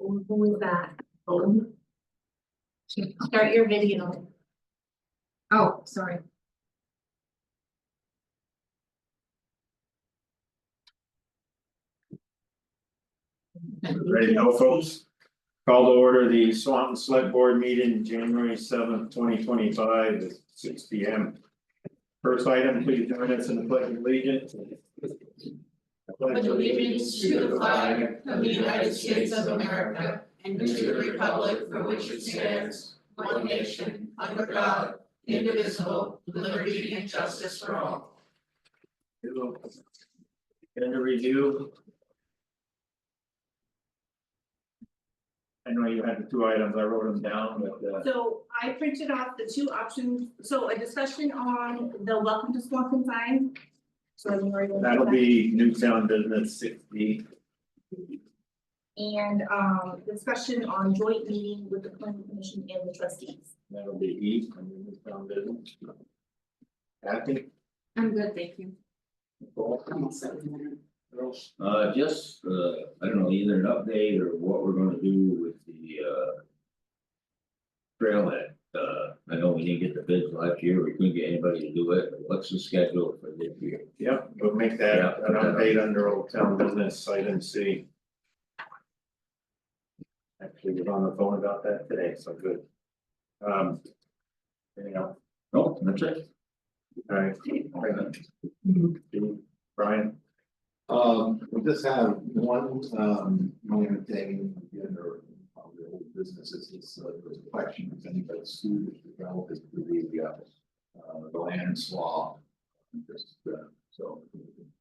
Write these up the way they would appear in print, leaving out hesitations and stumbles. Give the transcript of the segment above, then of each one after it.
Who is that? Start your video. Oh, sorry. Ready to go, folks? Call to order the Swanton Selectboard meeting, January 7th, 2025 at 6 P.M. First item, please join us in the pledge of allegiance. Pledge allegiance to the flag of the United States of America and to the republic for which it stands, one nation, under God, indivisible, with liberty and justice for all. Agenda review. I know you had the two items, I wrote them down, but So I printed off the two options, so a discussion on the welcome to Swanton sign. So I'm already. that'll be Newtown Business 60. And discussion on joint meeting with the planning commission and the trustees. That'll be E on the Newtown Business. Kathy? I'm good, thank you. Just, I don't know, either an update or what we're gonna do with the, trailhead. I know we didn't get the bids last year, we couldn't get anybody to do it, but what's the schedule for this year? Yep, we'll make that an update under Old Town Business, item C. Actually, was on the phone about that today, so good. Anything else? No, that's it. All right. Brian? We just have one, minor thing, under the old businesses, is there's a question if anybody's student relative to the land law. Just, so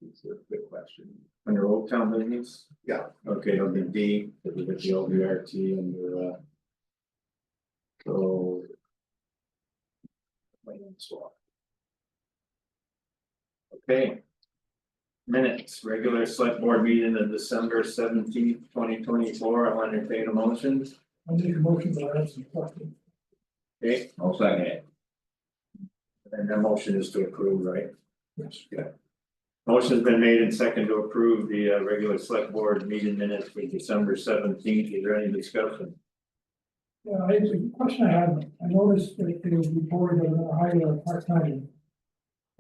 it's a good question. Under Old Town Business? Yeah. Okay, it'll be D, it'll be the LVRT under so. Land swap. Okay. Minutes, regular select board meeting of December 17th, 2024, I'll entertain a motion. I make a motion to add some questions. Okay, I'll second it. and the motion is to approve, right? Yes. Motion's been made and second to approve the regular select board meeting minutes for December 17th, is there any discussion? Yeah, it's a question I had. I noticed that it was reported that we're gonna hire a part-time.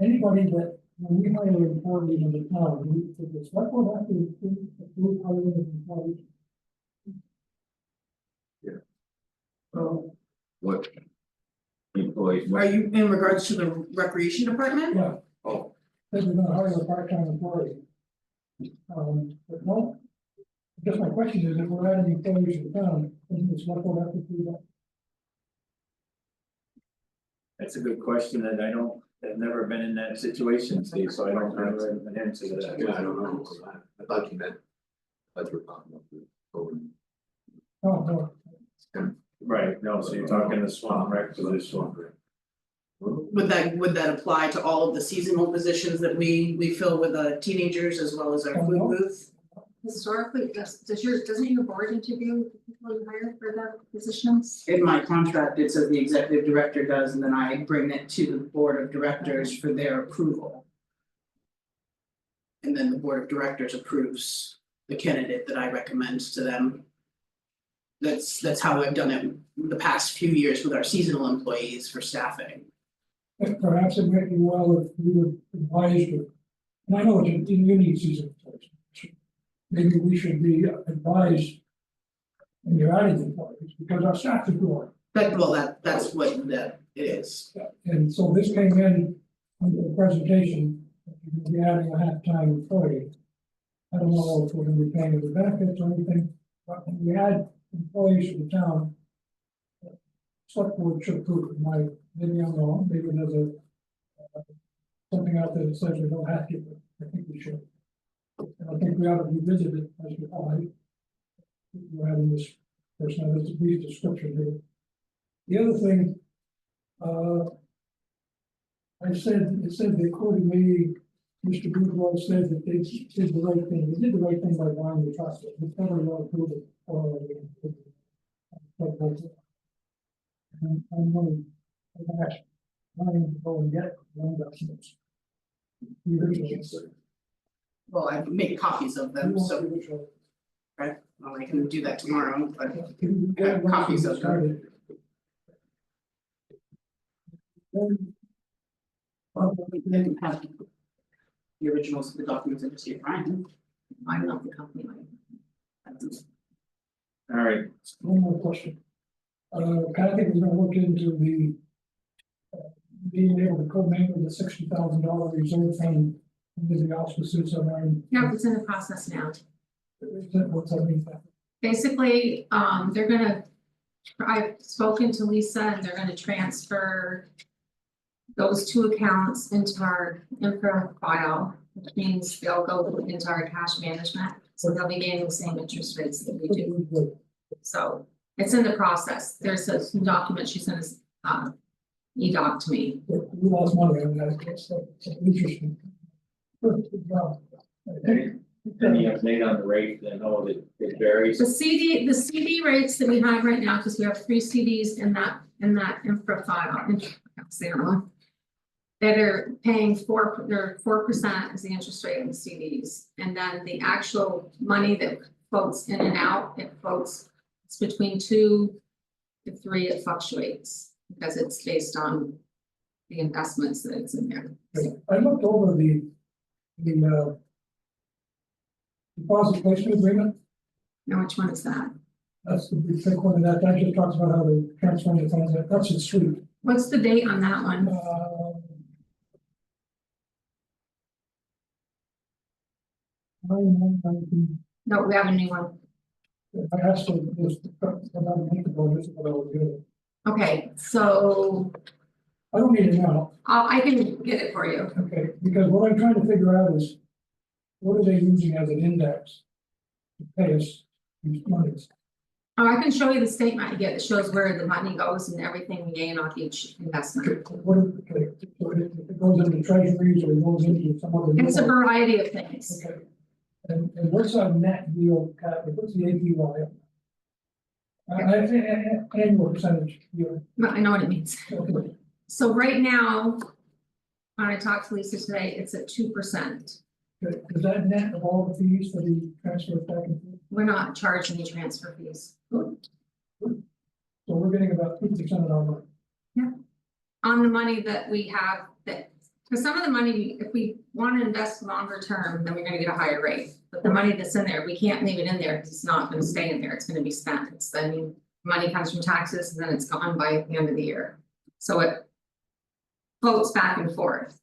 Anybody that, when we hire an employee in the town, we, the select board have to approve hiring an employee. What? Employees, Are you in regards to the recreation department? Yeah. Oh. Said we're gonna hire a part-time employee. But no. I guess my question is, if we're adding employees to the town, doesn't the select board have to do that? That's a good question, and I've never been in that situation, Steve, so I don't have an answer to that. Yeah, I don't know, I thought you meant, I thought you were talking about the code. Oh, no. Right, no, so you're talking the Swan Rec position. Would that apply to all of the seasonal positions that we fill with teenagers as well as our food booth? Historically, doesn't your board interview the people you hire for the positions? In my contract, it says the executive director does, and then I bring it to the board of directors for their approval. And then the board of directors approves the candidate that I recommend to them. That's how I've done it the past few years with our seasonal employees for staffing. Perhaps it might be well if we would advise you, and I know it's a unique season. Maybe we should be advised when you're adding employees, because our staff is growing. That's what that is. And so this came in under the presentation, that you're gonna be adding a half-time employee. I don't know if we're gonna be paying the benefits or anything, but when we add employees to the town, select board should approve it, maybe I'm wrong, maybe there's something out there that says we don't have to, but I think we should. And I think we ought to revisit it as we find. We're having this person, has a brief description here. The other thing, it said they quoted me, Mr. Boudreaux said that they did the right thing, they did the right thing by buying the trust, it's probably not approved it or. And I'm going to go and get one documents. Well, I made copies of them, so. Right, Well, I can do that tomorrow, but Yeah, copies of them. started. Then, we didn't have. The originals of the documents I just gave Ryan. I don't know if the company might. All right, one more question. Kathy was gonna look into the. Being able to co-mingle the $60,000 reserve fund with the auspices of our. Yeah, it's in the process now. What's that mean? Basically, they're gonna, I've spoken to Lisa and they're gonna transfer. Those two accounts into our info file, which means they'll go into our cash management, so they'll be getting the same interest rates that we do. So it's in the process. There's a document she sent us, e-doc to me. We lost money on that, it's interesting. Good job. Any update on the rate, I know that it varies. The CD rates that we have right now, because we have 3 CDs in that infra file, that are paying 4% is the interest rate on the CDs. And then the actual money that floats in and out, it floats, it's between 2 to 3, it fluctuates. Because it's based on the investments that it's in there. I looked over the deposit placement agreement, Now, which one is that? that's the big thick one, and that just talks about how they transfer the funds, that's in suite. What's the date on that one? No, we have a new one. I asked them this about a week ago, this is what I was doing. Okay, so I don't need it now, I can get it for you. okay, because what I'm trying to figure out is, what are they using as an index to pay us these monies? Oh, I can show you the statement you get. It shows where the money goes and everything we gain off each investment. What is, okay, so it goes into treasuries or it goes into some other. It's a variety of things. Okay, and what's our net yield, what's the APY? Annual percentage yield. I know what it means. Okay. So right now, when I talked to Lisa today, it's at 2%. Okay, is that net of all the fees that he transfers back and forth? We're not charging any transfer fees. So we're getting about 2% of our money. On the money that we have, that, because some of the money, if we want to invest longer term, then we're gonna get a higher rate. But the money that's in there, we can't leave it in there because it's not gonna stay in there, it's gonna be spent. It's, I mean, money comes from taxes and then it's gone by the end of the year. So it floats back and forth.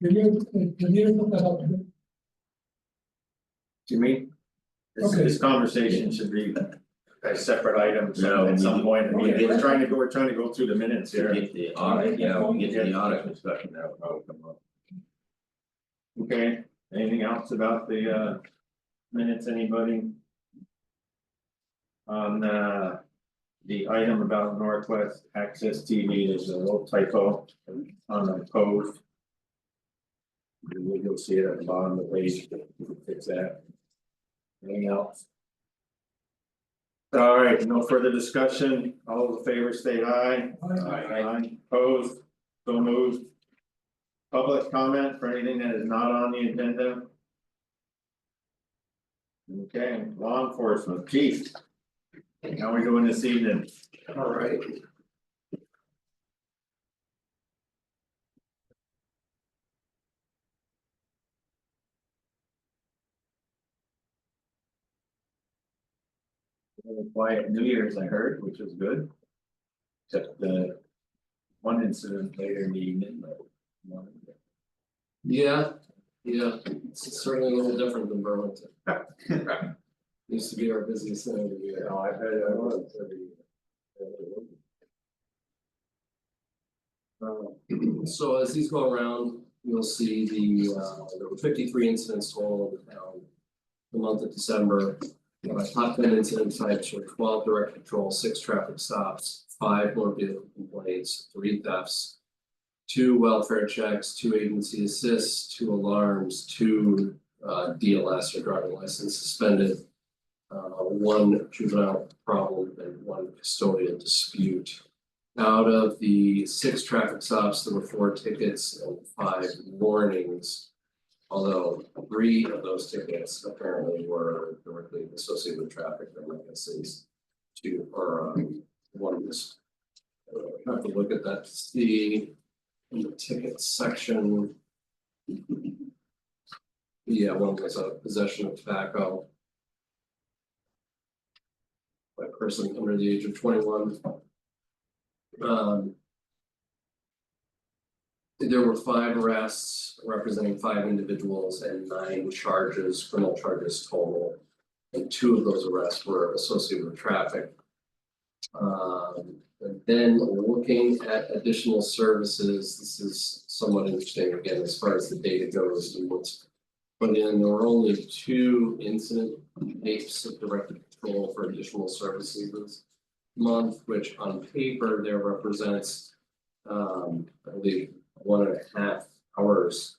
Did you put that up? Jimmy? Okay. This conversation should be a separate item No, at some point. I mean, Okay. we're trying to go through the minutes To here. get the audit, yeah, we get to the audit discussion, that'll probably come up. Okay, anything else about the minutes, anybody? On the item about Northwest Access TV, there's a little typo on the post. You'll see it at the bottom of the page, fix that. Anything else? All right, no further discussion, all those in favor state aye. Aye. Opposed, so moved. Public comment for anything that is not on the agenda? Okay, law enforcement, chief. How are we doing this evening? All right. Quiet New Year's, I heard, which was good. Except the one incident later in the evening, but. Yeah, it's certainly a little different than Burlington. Used to be our busiest thing of the year. No, I bet it was. So as these go around, you'll see there were 53 incidents total in the town. The month of December, top 10 incident types were 12 direct patrol, 6 traffic stops, 5 motor vehicle complaints, 3 thefts, 2 welfare checks, 2 agency assists, 2 alarms, 2 DLS or driving license suspended, 1 juvenile problem and 1 custodial dispute. Out of the 6 traffic stops, there were 4 tickets and 5 warnings. Although 3 of those tickets apparently were directly associated with traffic, and like I say, 2 or 1 was. I have to look at that to see in the ticket section. Yeah, 1 was a possession of tobacco. By a person under the age of 21. There were 5 arrests representing 5 individuals and 9 charges, criminal charges total. And 2 of those arrests were associated with traffic. And then looking at additional services, this is somewhat interesting again, as far as the data goes and what's put in. There were only 2 incident dates of directed patrol for additional services this month, which on paper there represents, I believe, 1.5 hours.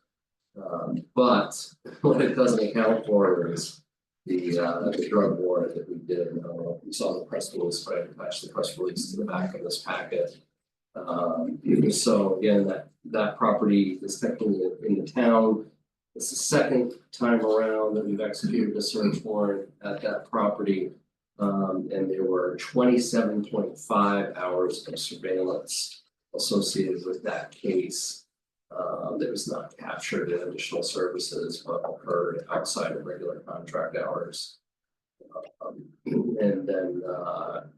But what it doesn't account for is the drug warrant that we did. We saw the press release, but I attached the press release to the back of this packet. So again, that property is technically in the town. It's the second time around that we've executed a search warrant at that property. And there were 27.5 hours of surveillance associated with that case. That was not captured in additional services, but occurred outside of regular contract hours. And then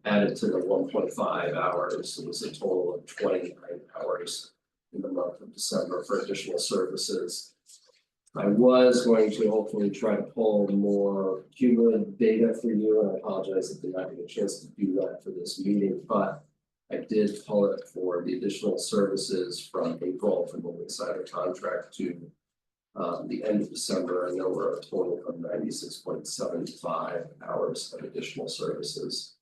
added to the 1.5 hours, it was a total of 29 hours in the month of December for additional services. I was going to hopefully try to pull more cumulative data for you, and I apologize if I did not get a chance to do that for this meeting, but I did pull it for the additional services from April from the Insider contract to the end of December, and there were a total of 96.75 hours of additional services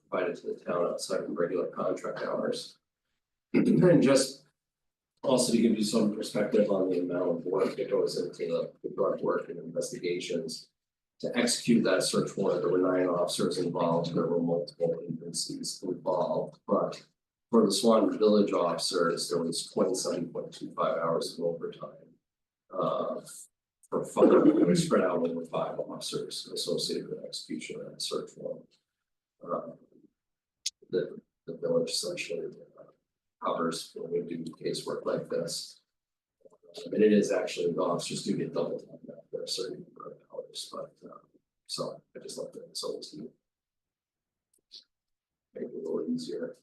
provided to the town outside of regular contract hours. And just also to give you some perspective on the amount of work that goes into the drug work and investigations. To execute that search warrant, there were 9 officers involved, there were multiple agencies involved, but for the Swanton Village officers, there was 27.25 hours of overtime. For 5, it was spread out over 5 officers associated with execution of that search warrant. The village essentially covers when we do casework like this. And it is actually, the officers do get double time after a certain number of hours, but so I just left that so to make it a little easier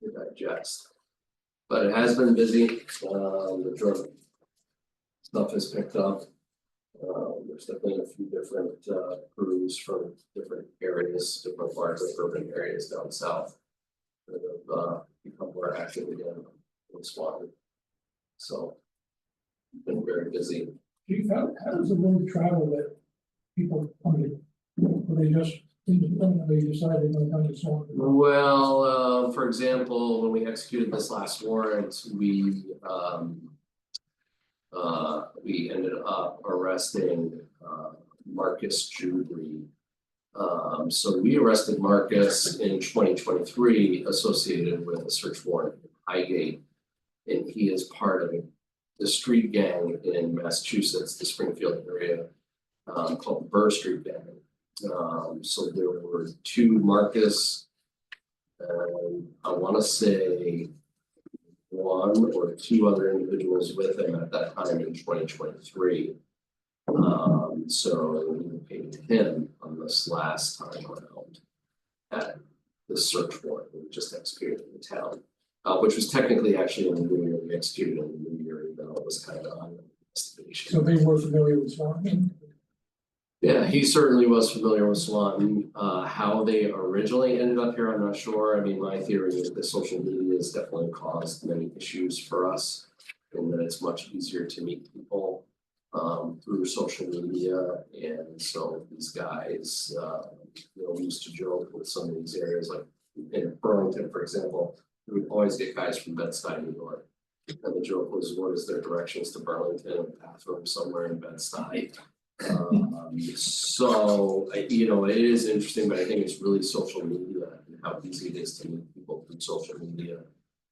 to digest. But it has been busy, the drug stuff has picked up. There's definitely a few different crews from different areas, different larger urban areas down south that have become more active again in Swanton. So been very busy. Chief, how does the word travel that people come to, or they just independently decide they're gonna come to Swanton? Well, for example, when we executed this last warrant, we ended up arresting Marcus Jewry. So we arrested Marcus in 2023 associated with a search warrant in Highgate. And he is part of the street gang in Massachusetts, the Springfield area, called the Burr Street Gang. So there were 2 Marcus, and I want to say 1 or 2 other individuals with him at that time in 2023. So we paid him on this last time around at the search warrant that we just executed in the town. Which was technically actually in the new year, we executed in the new year, even though it was kind of on the investigation. So they were familiar with Swanton? Yeah, he certainly was familiar with Swanton. How they originally ended up here, I'm not sure. I mean, my theory is that social media has definitely caused many issues for us, and that it's much easier to meet people through social media. And so these guys, we used to joke with some of these areas, like in Burlington, for example. We would always get guys from Bed-Stuy, New York. And the joke was, what is their directions to Burlington, a bathroom somewhere in Bed-Stuy? So, it is interesting, but I think it's really social media and how easy it is to meet people through social media.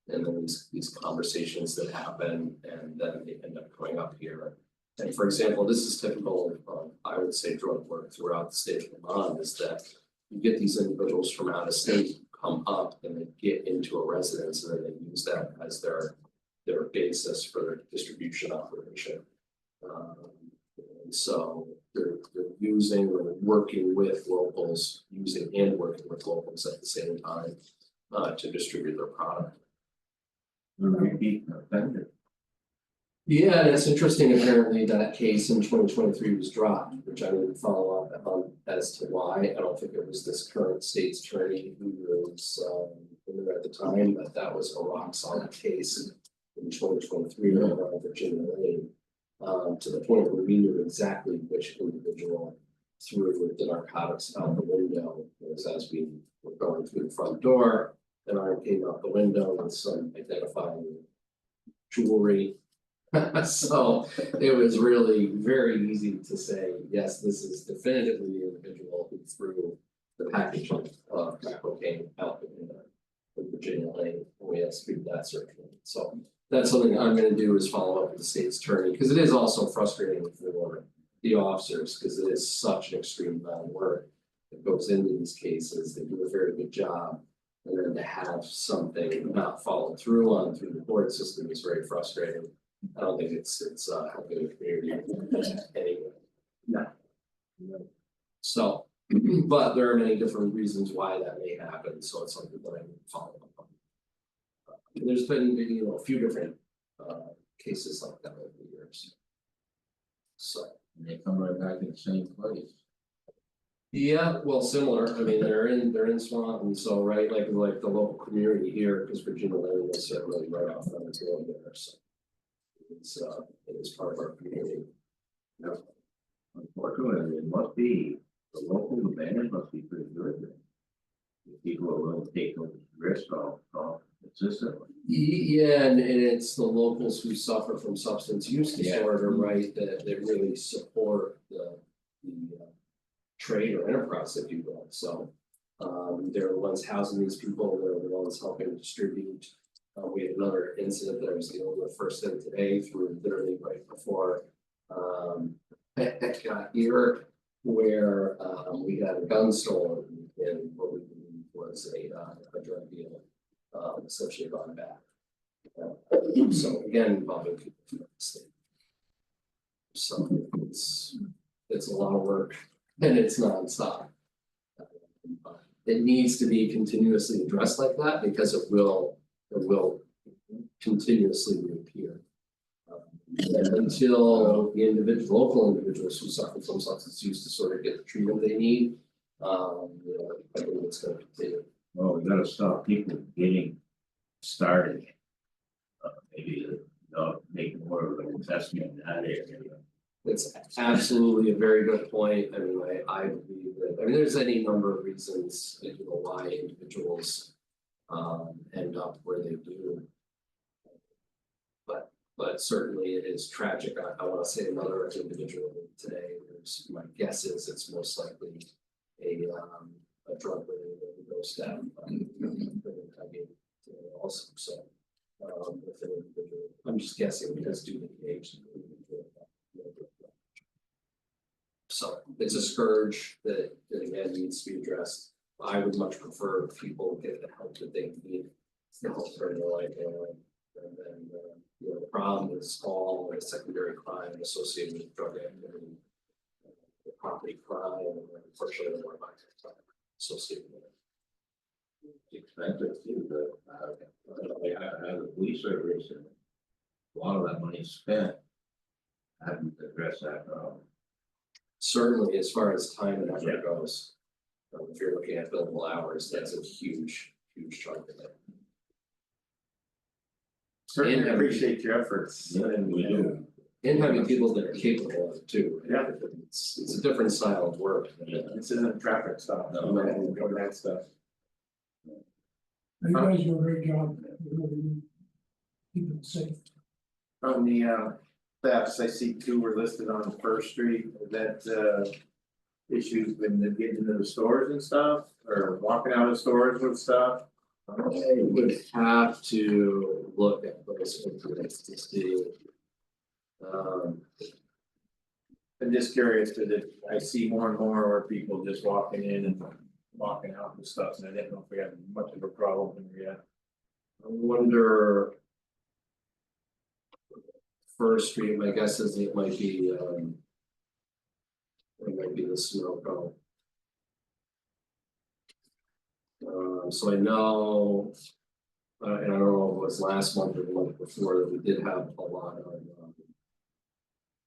And then these conversations that happen, and then they end up coming up here. And for example, this is typical of, I would say, drug work throughout the state of Vermont, is that you get these individuals from out of state come up and they get into a residence and then they use that as their basis for their distribution operation. And so they're using or working with locals, using and working with locals at the same time to distribute their product. Repeat offender. Yeah, and it's interesting, apparently that case in 2023 was dropped, which I would follow up on as to why. I don't think it was this current state's attorney who was in there at the time, but that was a rock solid case in 2023 around Virginia Lane. To the point where we knew exactly which individual threw the narcotics out the window. It was as we were going through the front door, an arm came out the window with some identifying jewelry. So it was really very easy to say, yes, this is definitively the individual who threw the package of crack cocaine out the window in Virginia Lane. We executed that search warrant. So that's something I'm gonna do, is follow up with the state's attorney, because it is also frustrating for the officers, because it is such an extreme amount of work that goes into these cases. They do a very good job. And then to have something not follow through on through the court system is very frustrating. I don't think it's helping the community anyway. No. So, but there are many different reasons why that may happen, so it's something that I would follow up on. There's been, a few different cases like that over the years. So. And they come right back in the same place. Yeah, well, similar, I mean, they're in Swanton, so right, like the local community here, because Virginia Lane is certainly right off on the road there, so. It is part of our community. Unfortunately, it must be, the local band must be pretty good then. If people are willing to take the risk of consistently. Yeah, and it's the locals who suffer from substance use Yeah. disorder, right, that really support the trade or enterprise, if you will, so. They're the ones housing these people, they're the ones helping distribute. We had another incident that I was dealing with first thing today, through literally right before I got here, where we had a gun stolen in what we believe was a drug deal, essentially gone back. So again, involving people from the state. So it's a lot of work and it's nonstop. It needs to be continuously addressed like that, because it will continuously reappear. And until the local individuals who suffer from substance use to sort of get the treatment they need, I think it's gonna continue. Well, we gotta stop people getting started. Maybe, make more of an investment in that area. It's absolutely a very good point. I mean, I believe that, there's any number of reasons, why individuals end up where they do. But certainly it is tragic. I wanna say another individual today, my guess is it's most likely a drug related overdose death. Also, so with an individual, I'm just guessing because due to the age of the individual. So it's a scourge that again needs to be addressed. I would much prefer people get the help that they need to help turn their life around. And then, the problem is all the secondary crime associated with drug activity, the property crime, and unfortunately the more violent crime associated with it. It's expensive too, but I have the police service and a lot of that money is spent. Having to address that problem. Certainly, as far as time and effort goes, if you're looking at billable hours, that's a huge chunk of it. Certainly appreciate your efforts. Yeah, we do. And having people that are capable of it too. Yeah. It's a different style of work. This isn't traffic stop, No. and go that stuff. You guys do a great job, really keeping it safe. On the thefts, I see 2 were listed on First Street, is that issues when they get into the stores and stuff, or walking out of stores with stuff? I would have to look at those incidents to see. I'm just curious, cause I see more and more where people just walking in and walking out and stuff, and I didn't know if we had much of a problem here yet. I wonder. First Street, my guess is it might be it might be the snow problem. So I know. And I don't know if it was last month or the month before that we did have a lot of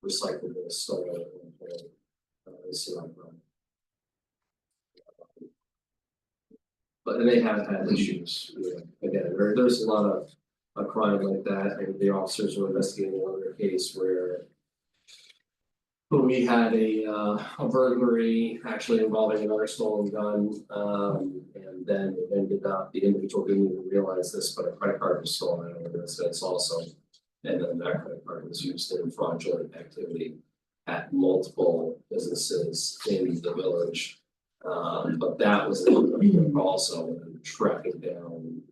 recyclable soil. So, but they have had issues, again, there's a lot of a crime like that, and the officers were investigating another case where. We had a burglary actually involving another stolen gun, and then it ended up, the individual didn't even realize this, but a credit card was stolen out of the residence also. And then that credit card was used in fraudulent activity at multiple businesses in the village. But that was also tracking down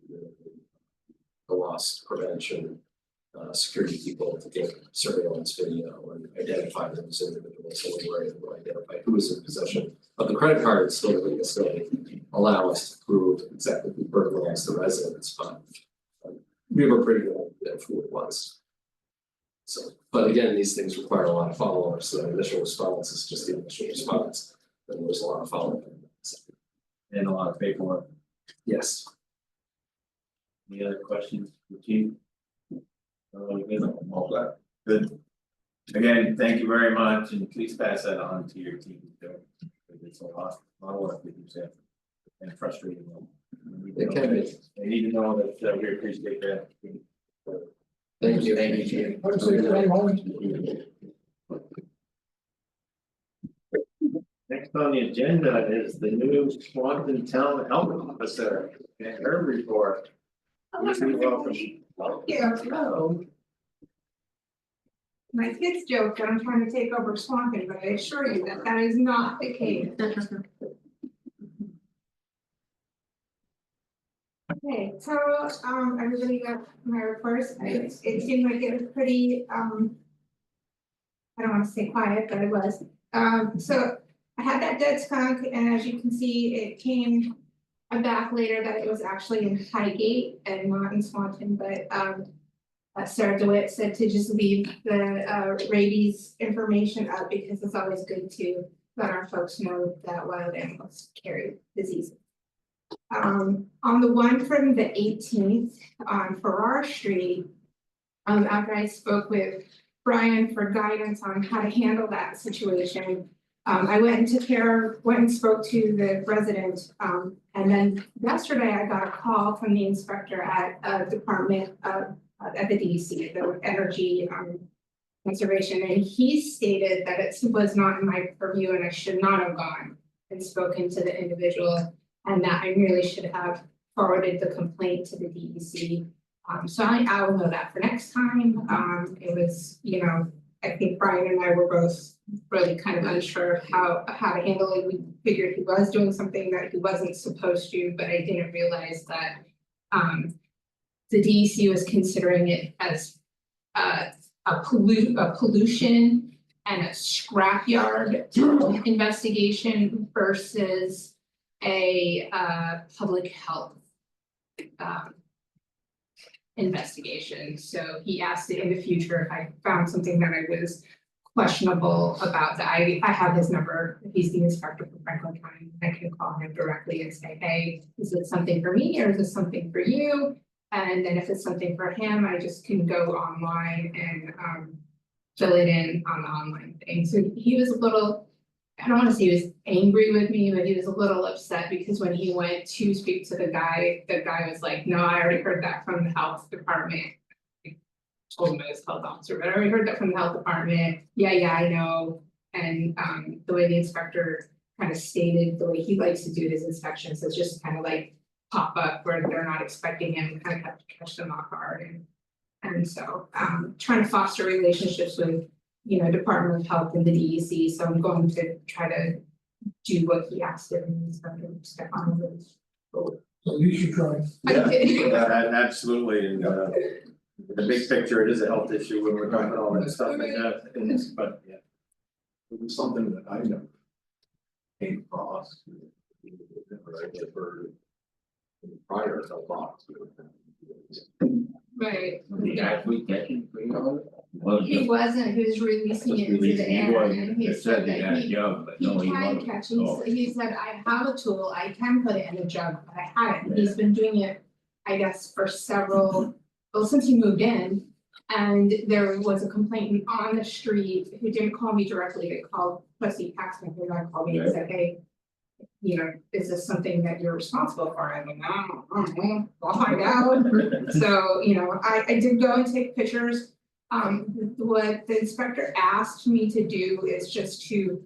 the loss prevention. Security people to get surveillance video and identify those individuals, so we were able to identify who was in possession of the credit card. Still, allow us to prove exactly who burglarized the residence, but we were pretty good at who it was. So, but again, these things require a lot of follow-up, so the initial response is just the initial response, and there's a lot of follow-up. And a lot of paperwork. Yes. Any other questions for Chief? Good. Again, thank you very much, and please pass that on to your team, too. It's a lot of work that you said, and frustrating. It can be. They need to know that we appreciate that. Thank you. Thank you. I'd say very long. Next on the agenda is the new Swanton Town Health Officer and her report. Please welcome. Hello. My kids joke that I'm trying to take over Swanton, but I assure you that that is not the case. Okay, so everybody got my reports. It seemed like it was pretty I don't want to say quiet, but it was. So I had that dead skunk, and as you can see, it came back later that it was actually in Highgate and not in Swanton, but Sarah DeWitt said to just leave the rabies information up because it's always good to let our folks know that wild animals carry disease. On the one from the 18th on Farrar Street, after I spoke with Brian for guidance on how to handle that situation, I went and spoke to the resident, and then yesterday I got a call from the inspector at department at the DEC, the energy conservation, and he stated that it was not in my purview and I should not have gone and spoken to the individual, and that I really should have forwarded the complaint to the DEC. So I will know that for next time. It was, I think Brian and I were both really kind of unsure of how to handle it. We figured he was doing something that he wasn't supposed to, but I didn't realize that the DEC was considering it as a pollution and a scrapyard investigation versus a public health investigation. So he asked it in the future if I found something that I was questionable about that. I have his number. If he's the inspector for Franklin County, I can call him directly and say, hey, is it something for me or is it something for you? And then if it's something for him, I just can go online and fill it in on the online thing. So he was a little, I don't want to say he was angry with me, but he was a little upset because when he went to speak to the guy was like, no, I already heard that from the health department. I told him I was health officer, but I already heard that from the health department. Yeah, I know. And the way the inspector kind of stated, the way he likes to do his inspections is just kind of like pop up where they're not expecting him, kind of have to catch them off guard. And so trying to foster relationships with Department of Health and the DEC. So I'm going to try to do what he asked of me, so step on those. At least you tried. Yeah, absolutely, and the big picture, it is a health issue when we're talking about all that stuff like that, but yeah. It was something that I never came across. Or I never heard prior to box. Right. The actually catching for you? Was He just- wasn't, he was releasing it into releasing, the he air wasn't, and he it said said he that had a he. jug, but He no, he can wasn't. catch, Oh. he said, I have a tool, I can put it in a jug, but I haven't, he's been doing it, I guess, for several, well, since he moved in. And there was a complainant on the street who didn't call me directly, they called Pussy Paxton, who I called me and said, hey. You know, is this something that you're responsible for? I'm like, I don't know, I'll find out. So, you know, I did go and take pictures. What the inspector asked me to do is just to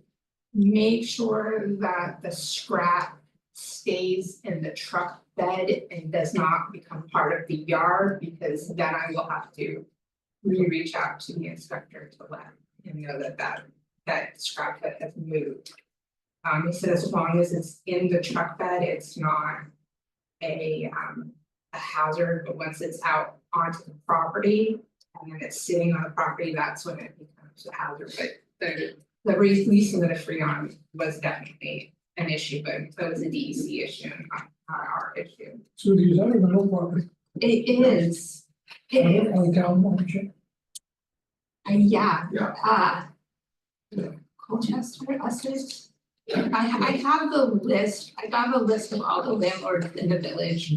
make sure that the scrap stays in the truck bed and does not become part of the yard, because then I will have to reach out to the inspector to let him know that scrap bed has moved. He said as long as it's in the truck bed, it's not a hazard, but once it's out onto the property and then it's sitting on the property, that's when it becomes a hazard, but the releasing of the freon was definitely an issue, but it was a DEC issue, not our issue. So these are the no property, It is, it is, on the town ownership. yeah, Yeah. Colchester Estate. I have the list, I got a list of all the landlords in the village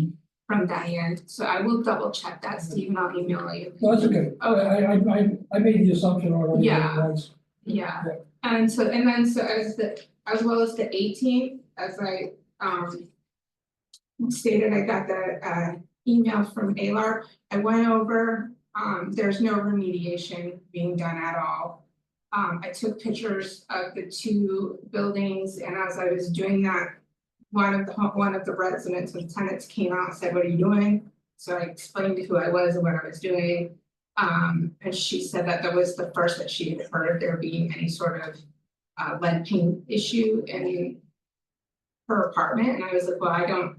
from Diane, so I will double check that, Steve, and I'll email you. No, that's okay. I made the assumption already. that it Yeah. was. Yeah, Yeah. and so as well as the 18th, as I stated, I got the email from Alar. I went over, there's no remediation being done at all. I took pictures of the two buildings, and as I was doing that, one of the residents and tenants came out and said, "What are you doing?" So I explained who I was and what I was doing. And she said that was the first that she had heard of there being any sort of lead paint issue in her apartment, and I was like, well, I don't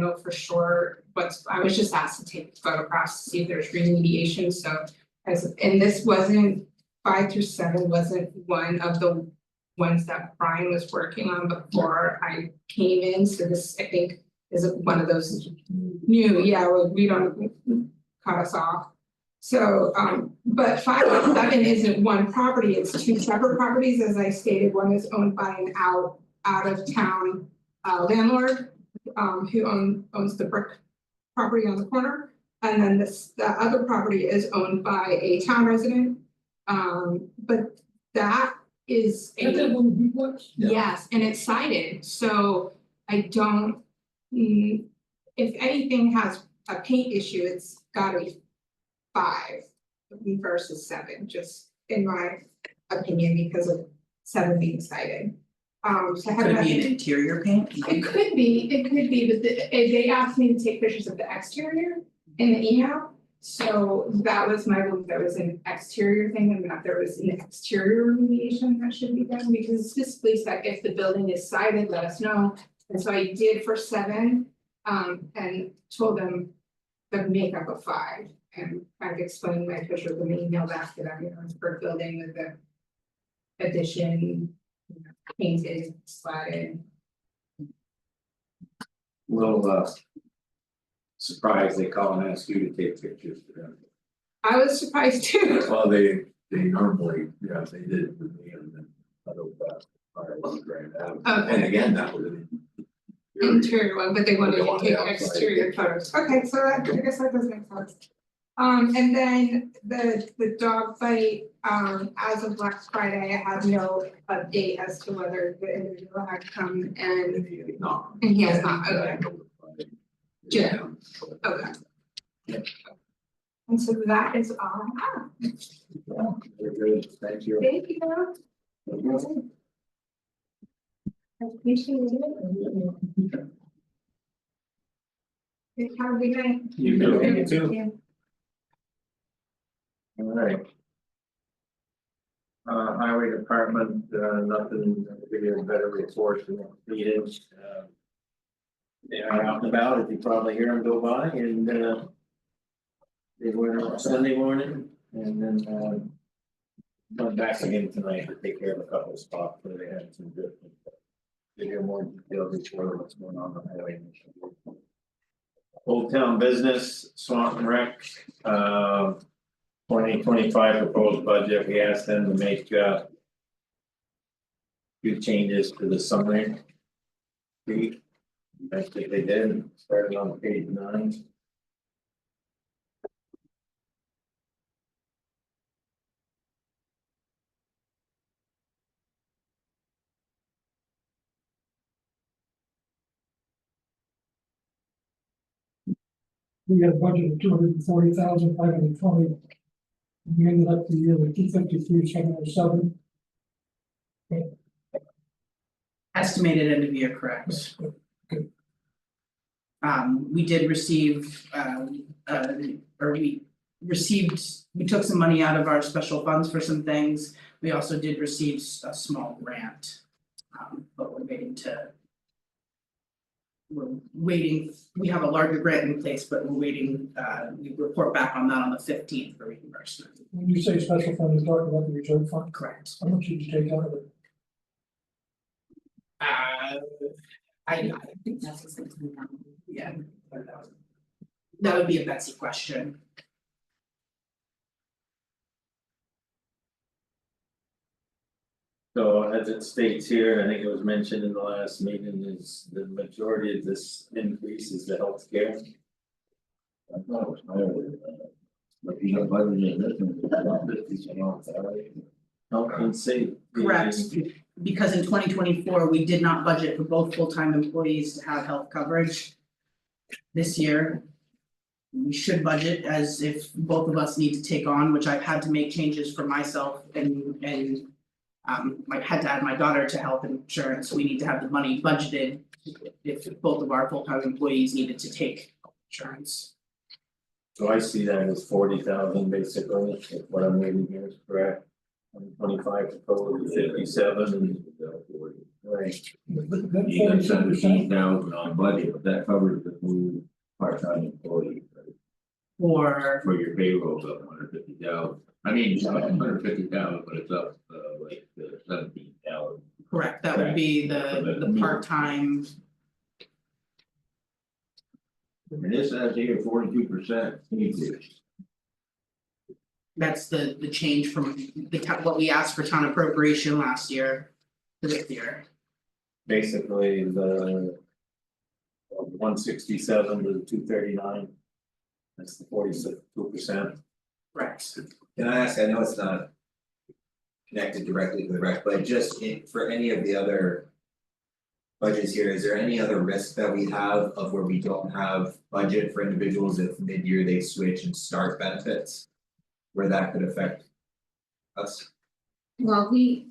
know for sure I was just asked to take photographs to see if there's remediation, so and this wasn't 5 through 7 wasn't one of the ones that Brian was working on before I came in, so this, I think, is one of those new, yeah, well, we don't cut us off. So, but 5 through 7 isn't one property, it's 2 separate properties, as I stated, one is owned by an out of town landlord who owns the brick property on the corner, and then the other property is owned by a town resident. But that is That's that little duplex? yes, and it's sided, so I don't. If anything has a paint issue, it's gotta be 5 versus 7, just in my opinion, because of 7 being sided. So I Could haven't. it be an interior paint? It could be, but they asked me to take pictures of the exterior in the email. So that was my belief, there was an exterior thing and that there was an exterior remediation that should be done, because it specifically said if the building is sided, let us know. And so I did for 7, and told them the makeup of 5, and I've explained my picture of the email back to them, you know, it's per building with the addition, you know, painted, slatted. Little surprised they call and ask you to take pictures for them. I was surprised too. Well, they normally, yeah, they did it with me and then I don't fire one grand out. Okay. And again, that was an. Interior one, but they wanted They to wanted take outside exterior pictures. photos, okay, so that, I guess that does make sense. And then the dog fight, as of last Friday, I have no update as to whether the individual had come and he has not, okay, Yeah. okay. And so that is all I have, Very good, thank you. thank you. I appreciate it. Have a good night. You do, you too. Thank you. All right. Highway department, nothing, give you a better report than needed. They are out and about, if you probably hear them go by, and they were on Sunday morning, and then Come back again tonight to take care of a couple of spots where they had some good. Give you more details before what's going on the highway. Old Town Business, Swanton Rec, 2025 proposed budget, we asked them to make few changes to the summary. Sheet. I think they did, starting on page 9. We had a budget of $240,520. We ended up the year with $253,707. Estimated end of year, correct. We did receive, we took some money out of our special funds for some things. We also did receive a small grant. But we're waiting, we have a larger grant in place, but we're waiting, we report back on that on the 15th for reimbursement. When you say special fund, you're talking about the reserve fund? Correct. How much did you take out of it? I think that's the same thing. Yeah. That would be a Betsy question. So as it states here, I think it was mentioned in the last meeting, is the majority of this increase is the healthcare. I thought it was higher than that. But you have budgeted this and it's about 50% off salary. Health and safety. Correct, because in 2024, we did not budget for both full-time employees to have health coverage. This year. We should budget as if both of us need to take on, which I've had to make changes for myself and. I had to add my daughter to health insurance, we need to have the money budgeted. If both of our full-time employees needed to take health insurance. So I see that as 40,000 basically, if what I'm reading here is correct. 25 proposed 57 and. Right. That You got 47%, 17,000 on budget, but that covers the new part-time employee, right? Or, For your payroll's up 150,000. I mean, it's not 150,000, but it's up like 17,000. correct, that would be the part-time, And this says here 42% increase. that's the change from what we asked for town appropriation last year to this year. Basically the. 167 to the 239. That's the 42%. Correct. Can I ask, I know it's not connected directly to the rec, but just for any of the other budgets here, is there any other risk that we have of where we don't have budget for individuals if mid-year they switch and start benefits? Where that could affect us? Well, we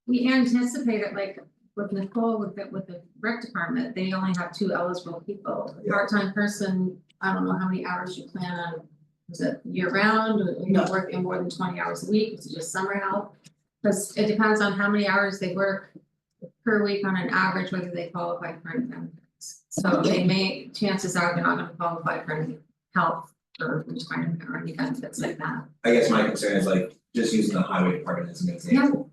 anticipate it, like with Nicole, with the rec department, they only have 2 eligible people. Yeah. Part-time person, I don't know how many hours you plan on, is it year round, or you're not working more than 20 hours a week, is it just summer help? Cause it depends on how many hours they work per week on an average, whether they qualify for any benefits. So chances are they're not gonna qualify for any health or retirement or any benefits like that. I guess my concern is like, just using the highway department as an example.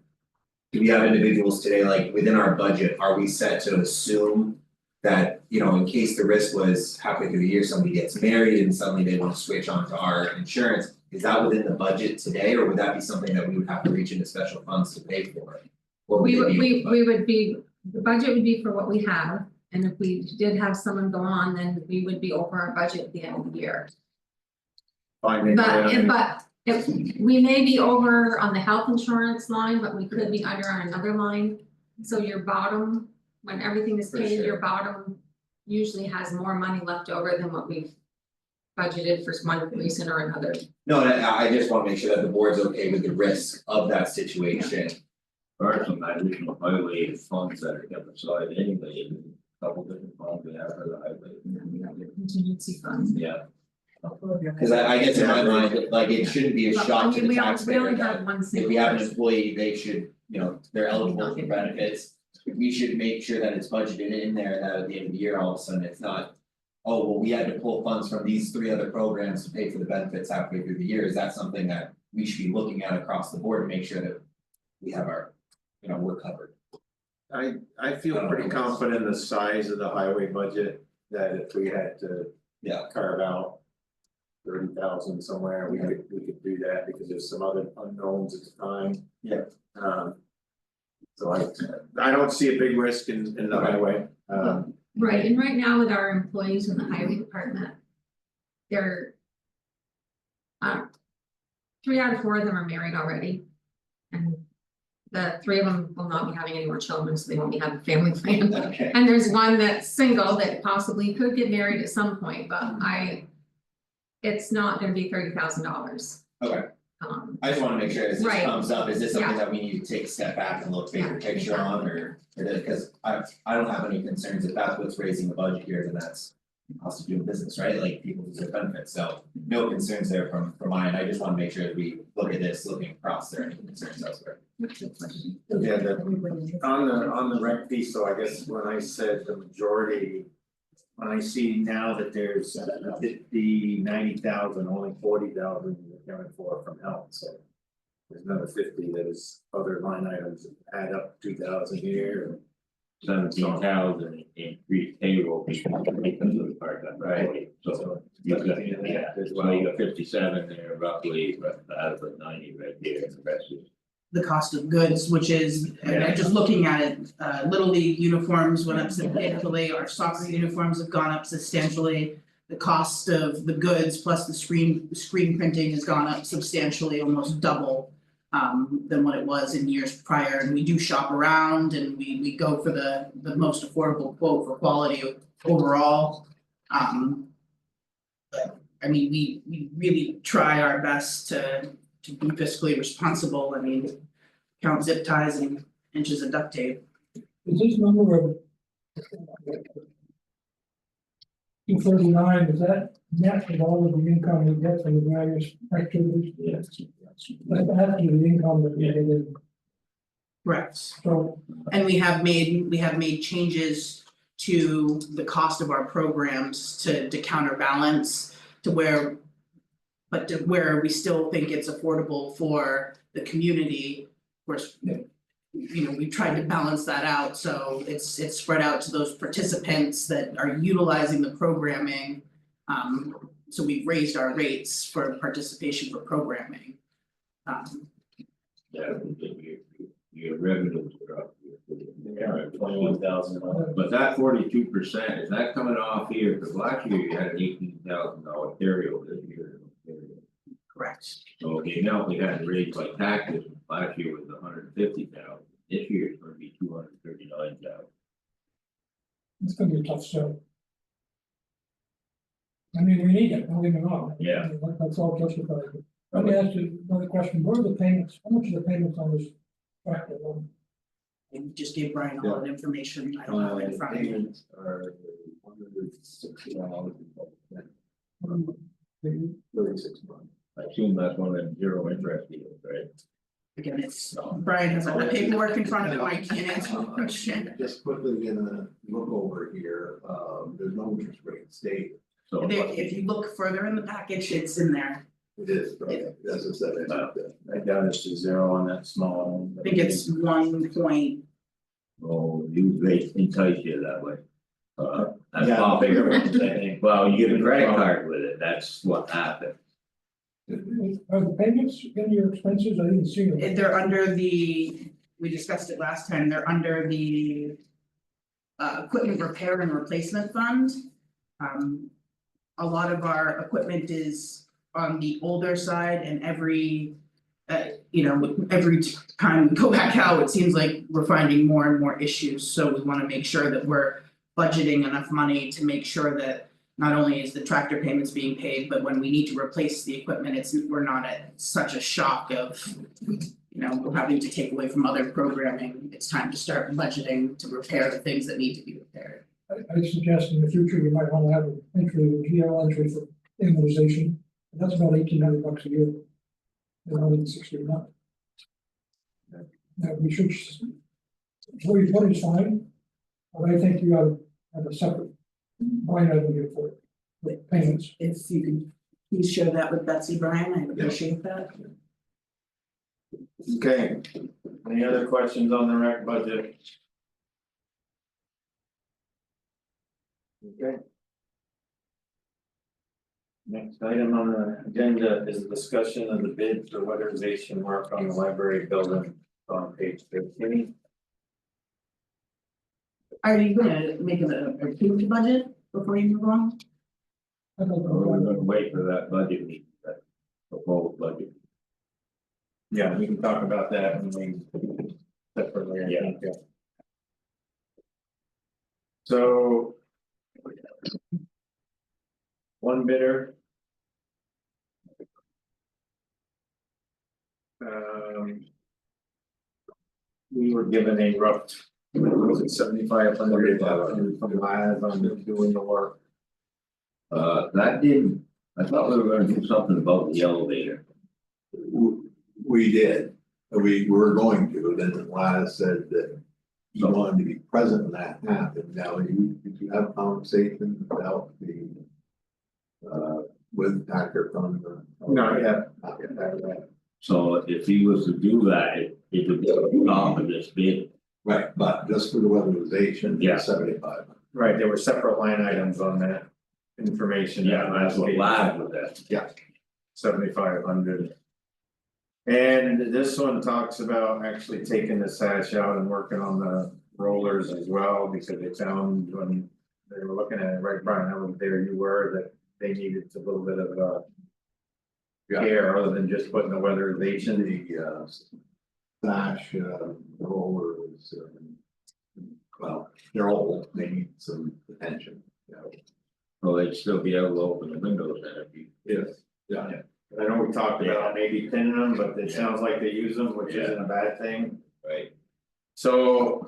Do we have individuals today, like within our budget, are we set to assume that, you know, in case the risk was halfway through the year, somebody gets married and suddenly they wanna switch onto our insurance? Is that within the budget today, or would that be something that we would have to reach into special funds to pay for? Or would We it would, be- we would be, the budget would be for what we have, and if we did have someone go on, then we would be over our budget at the end of the year. Fine. But if we may be over on the health insurance line, but we could be under on another line. So your bottom, when everything is For paid, sure. your bottom usually has more money left over than what we've budgeted for one reason or another. No, and I just wanna make sure that the board's okay with the risk of that situation. There are some additional highway funds that are kept aside anyway, and a couple different funds we have for the highway. We have your contingency funds. Yeah. Cause I guess in my mind, like it shouldn't be a But, shock to the we taxpayer only that have one if single we have an person. employee, they should, you know, they're eligible for benefits. We should make sure that it's budgeted in there, and that at the end of the year, all of a sudden, it's not. Oh, well, we had to pull funds from these 3 other programs to pay for the benefits halfway through the year, is that something that we should be looking at across the board to make sure that we have our, we're covered. I feel pretty confident in the size of the highway budget, that if we had to. Yeah. Carve out. 30,000 somewhere, we could do that, because there's some other unknowns at the time. Yeah. So I don't see a big risk in the highway, Right, and right now with our employees in the highway department. They're. 3 out of 4 of them are married already. And the 3 of them will not be having any more children, so they won't be having a family plan. Okay. And there's one that's single that possibly could get married at some point, but it's not gonna be $30,000. Okay. I just wanna make sure as this Right. comes up, is this something Yeah. that we need to take a step back and look bigger Yeah, picture on, or cause I don't have any concerns, if that's what's raising the budget here, then that's. Cost of doing business, right, like people deserve benefits, so no concerns there from mine, I just wanna make sure that we look at this, looking across there, any concerns elsewhere. yeah, on the rec piece, so I guess when I said the majority. When I see now that there's 90,000, only 40,000 accounted for from health, so. There's another 50 that is other line items that add up 2,000 here. 17,000 increased payroll because of the part-time employee. So you got, well, you got 57 there roughly, but out of the 90 right there, and the rest is. The cost of goods, which is, just looking at it, Little League uniforms went up substantially, our soccer uniforms have gone up substantially. The cost of the goods plus the screen printing has gone up substantially, almost double. Than what it was in years prior, and we do shop around and we go for the most affordable quote for quality overall. But I mean, we really try our best to be fiscally responsible, I mean. Count zip ties and inches of duct tape. Is this number of 239, is that net of all of the income we get from the various activities? Yes. That's after the income that we get in, Correct. so. And we have made changes to the cost of our programs to counterbalance to where. But to where we still think it's affordable for the community, of course. We tried to balance that out, so it's spread out to those participants that are utilizing the programming. So we've raised our rates for participation for programming. Yeah, your revenues are up. Yeah, 21,000. But that 42%, is that coming off here, cause last year you had an $18,000 carryover this year. Correct. So the amount we had to raise by taxes last year was 150,000, this year it's gonna be 239,000. It's gonna be a tough sell. I mean, we need it, don't get me wrong. Yeah. That's all justified. Let me ask you another question, what are the payments, how much are the payments on this tractor loan? And we just gave Brian all that information, I don't have it in front of me. Payments are $160. 36 months. I assume that's one of them 0 interest deals, right? Again, it's, Brian has all the paperwork in front of him, I can't answer the question. Just quickly gonna look over here, there's no interest rate state, So. If you look further in the package, it's in there, it is, right, as I said, I doubt it's a 0 on that small one. I think it's 1 point. Oh, you they entice you that way. That's Yeah. all bigger ones, I think, well, you get a credit card with it, that's what happened. Are the payments in your expenses, I didn't see them. They're under we discussed it last time, they're under the. Equipment repair and replacement fund. A lot of our equipment is on the older side and every. Every time we go back out, it seems like we're finding more and more issues, so we wanna make sure that we're budgeting enough money to make sure that. Not only is the tractor payments being paid, but when we need to replace the equipment, we're not at such a shock of. We're having to take away from other programming, it's time to start budgeting to repair the things that need to be repaired. I suggest in the future, you might wanna have an entry, a GL entry for immunization, that's about $1,800 a year. $160 a month. Now, we should. 40 is fine, but I think you ought to have a separate line item here for payments. If you could please share that with Betsy, Brian, I appreciate that. Okay, any other questions on the rec budget? Okay. Next item on the agenda is a discussion of the bid for weatherization work on the library building on page 13. Are you gonna make an approved budget before you move on? I don't We're know. gonna wait for that budget meeting, that proposed budget. Yeah, we can talk about that when we separately, I think, yeah. So. One bidder. We were given a rough, was it 7,500 from Laz on doing the work? That didn't, I thought we were gonna do something about the elevator. We did, we were going to, then Laz said that he wanted to be present when that happened. Now, did you have conversations about the with Packer from the? Not yet. Not yet. So if he was to do that, it would be on top of this bid. Right, but just for the weatherization, Yeah. 75. Right, there were separate line items on that information. Yeah, that's what live with that. 7,500. And this one talks about actually taking the sash out and working on the rollers as well, because they found when they were looking at it, right, Brian, I was there, you were, that they needed a little bit of care other than just putting the weatherization. The Sash roller was, well, they're old, they need some attention, you know. So they'd still be able to open the windows then if you. Yes, yeah. I know we talked about maybe pinning them, but it sounds like they use them, which isn't a bad thing. Right. So.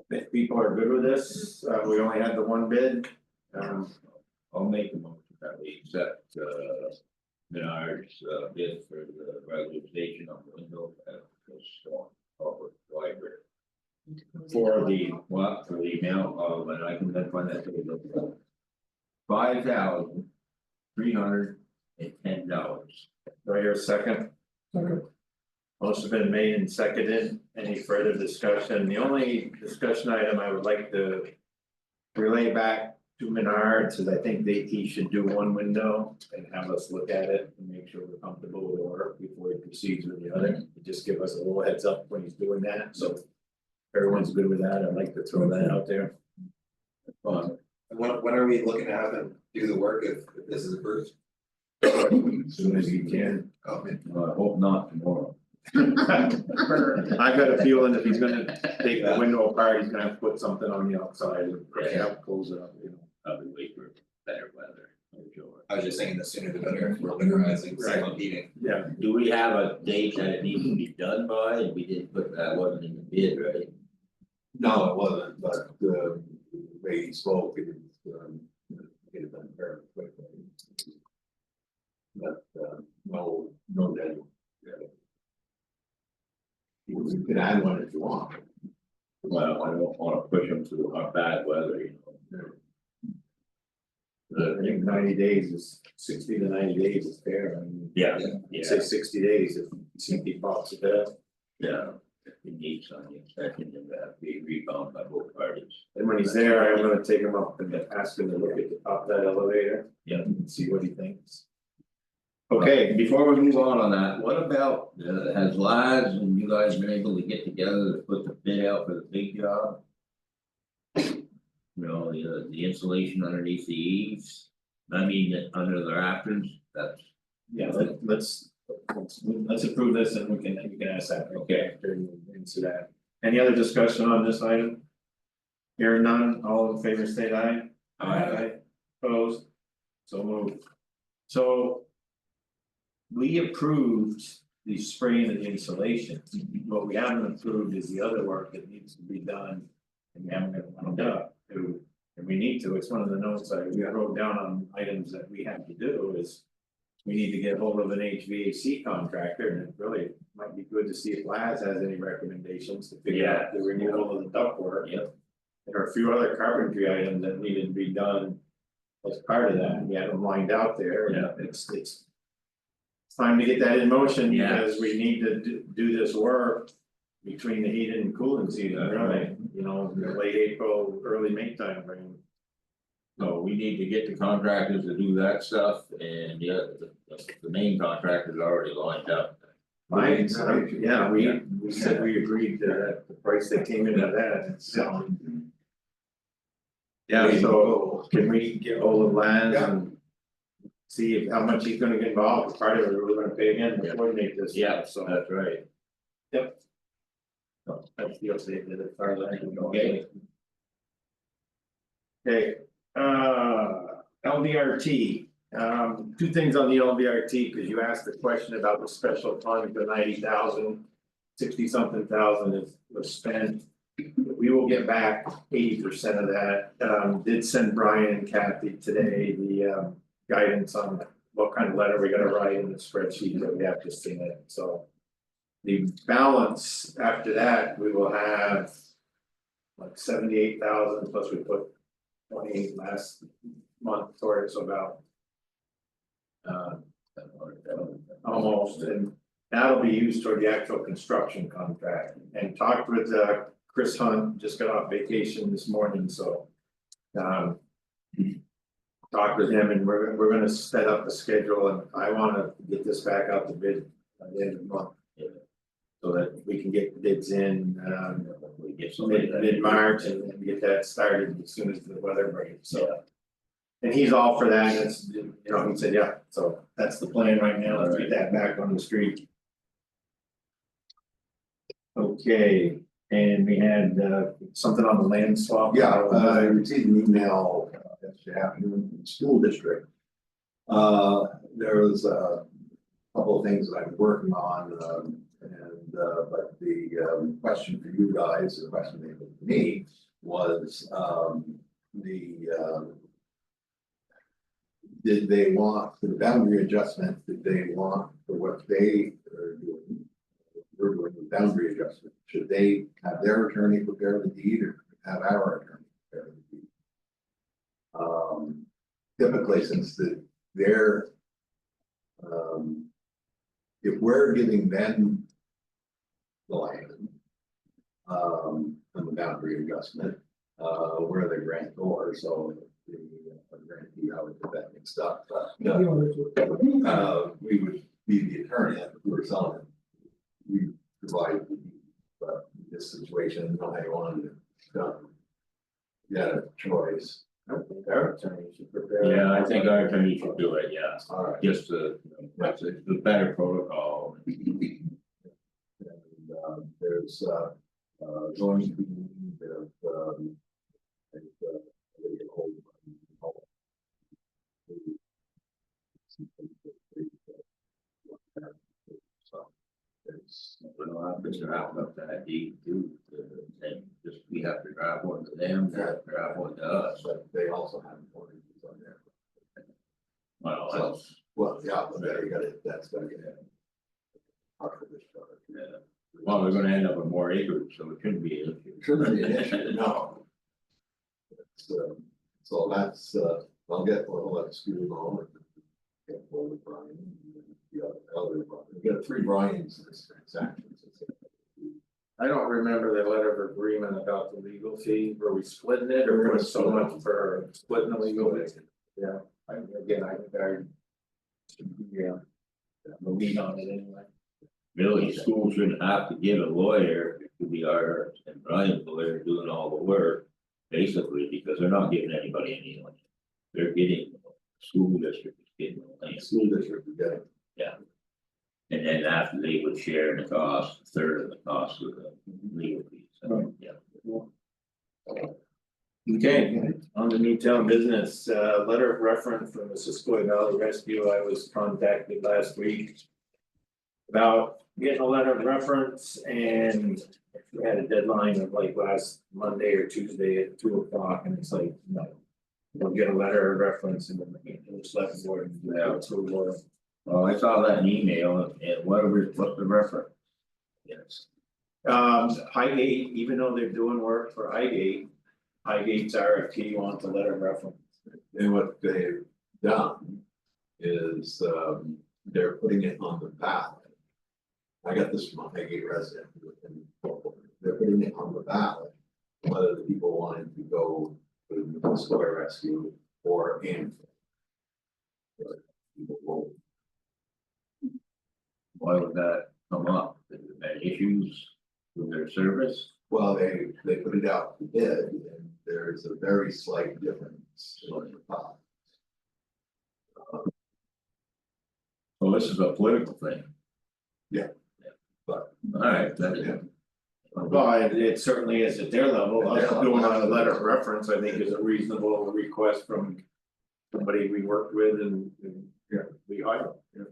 If people are good with this, we only had the one bid, I'll make a motion that we accept Menard's bid for the weatherization of the window at the public library. for the, What, for the amount of, and I can then find that. $5,310. do I hear a second? Second. Motion's been made and seconded, any further discussion, the only discussion item I would like to. Relay back to Menards, is I think he should do one window and have us look at it and make sure we're comfortable with the work before he proceeds with the other. Just give us a little heads up when he's doing that, so. If everyone's good with that, I'd like to throw that out there. When are we looking to have them do the work if this is approved? As soon as he can. Okay. I hope not tomorrow. I've got a feeling if he's gonna take the window apart, he's gonna have to put something on the outside and push it up, close it up, you know. Probably wait for better weather, I'm sure. I was just saying the sooner the better, if we're winterizing, Right. same heating. Yeah, Do we have a date that it needs to be done by? And we didn't put that, wasn't in the bid, right? No, it wasn't, but the way he spoke, it get it done very quickly. But no deadline. You can add one if you want. Well, I don't wanna push them through our bad weather, you know. I think 90 days is 60 to 90 days is fair, I mean. Yeah, Say 60 days if CP pops it up, yeah, if we need something, expecting them to have to be rebound by both parties. and when he's there, I'm gonna take him up and ask him to look at the top of that elevator. Yeah. And see what he thinks. Okay, Before we move on that, what about, has Laz and you guys been able to get together to put the bid out for the big job? You know, the insulation underneath the eaves, I mean, under the rafters, that's, yeah, let's approve this and we can ask that, okay, after you answer that. Any other discussion on this item? Hearing none, all in favor state aye. Aye. Opposed? So moved. So. We approved the spraying and the insulation, what we haven't approved is the other work that needs to be done. And we haven't got it lined up to, and we need to, it's one of the notes I wrote down on items that we have to do is. We need to get hold of an HVAC contractor, and it really might be good to see if Laz has any recommendations to figure out the renewal of the ductwork. Yep. There are a few other carpentry items that needed to be done as part of that, we had them lined out there, and it's time to get that in motion Yeah. because we need to do this work. Between the heating and cooling season, That's right, you know, late April, early May time frame. So we need to get the contractors to do that stuff and the main contractor's already lined up. Mine, yeah, we said we agreed to that, the price that came in at that, so. Yeah, so can we get hold of Lance and. See if how much he's gonna get involved, part of it, we're gonna pay him to coordinate this. Yeah, So that's right. so that's the update that as far as I can go. Okay. Okay, LVRT, two things on the LVRT, because you asked the question about the special fund, the 90,000. 60 something thousand was spent. We will get back 80% of that, did send Brian and Kathy today the guidance on what kind of letter we're gonna write in the spreadsheet that we have to submit, so. The balance after that, we will have. Like 78,000 plus we put 28 last month towards so about. Almost, and that'll be used toward the actual construction contract, and talked with Chris Hunt, just got off vacation this morning, so. Talked with him and we're gonna set up a schedule and I wanna get this back out to bid by the end of the month. So that we can get bids in We get some. mid March and get that started as soon as the weather breaks, so. And he's all for that, it's, you know, he said, yeah, so that's the plan right now, let's get that back on the street. Okay, and we had something on the land swap. Yeah, I received an email yesterday afternoon from the school district. There was a couple of things that I'm working on, but the question for you guys, the question they put to me was, did they want, for the boundary adjustment, did they want for what they are doing? We're doing the boundary adjustment, should they have their attorney prepare the deed or have our attorney prepare the deed? Typically, since they're if we're giving them the land, and the boundary adjustment, we're the grantor, so the grantee, I would get that mixed up, but we would be the attorney if we were selling it. We provide, but this situation, no, I wanted to, yeah, choice. I think our attorney should prepare. Yeah, I think our attorney should do it, yeah, All right. just that's the better protocol. And there's going to be a bit of We'll have to draft up that deed too, and just we have to draft one to them, they have to draft one to us. but they also have mortgages on there. Well, So, that's, well, yeah, but there you got it, that's gonna get. yeah. Well, we're gonna end up with more acreage, so it shouldn't be an issue. Shouldn't be an issue, no. So that's, I'll get, we'll let Stu know. And get hold of Brian. And the other Brian, we got 3 Brians in this transaction. I don't remember the letter of agreement about the legal fee, were we splitting it or was so much for splitting the legal fee? Yeah, I yeah. The lead on it anyway. Really, school shouldn't have to get a lawyer, it could be our and Brian's lawyer doing all the work. Basically, because they're not giving anybody any money, they're getting, school district is getting the land. School district, we got it. And then after they would share the cost, a third of the cost of the legal fees, so, yeah. Okay, on the Newtown business, letter of reference from the Missisquoi Valley Rescue, I was contacted last week. About getting a letter of reference and we had a deadline of like last Monday or Tuesday at 2:00 and it's like, no. We'll get a letter of reference and then the select board and do that, so we'll. Well, I saw that in email and what's the reference? Yes. Highgate, even though they're doing work for Highgate's RFP wants a letter of reference. And what they've done is, they're putting it on the ballot. I got this from a Highgate resident, they're putting it on the ballot, whether the people wanted to go to the square rescue or in. People will, Why would that come up? Is there issues with their service? well, they put it out to bid, and there's a very slight difference on the top. Well, this is a political thing. Yeah. But Alright, that Yeah. Well, it certainly is at their level, us doing on a letter of reference, I think is a reasonable request from. Somebody we worked with and yeah, we hired, yeah.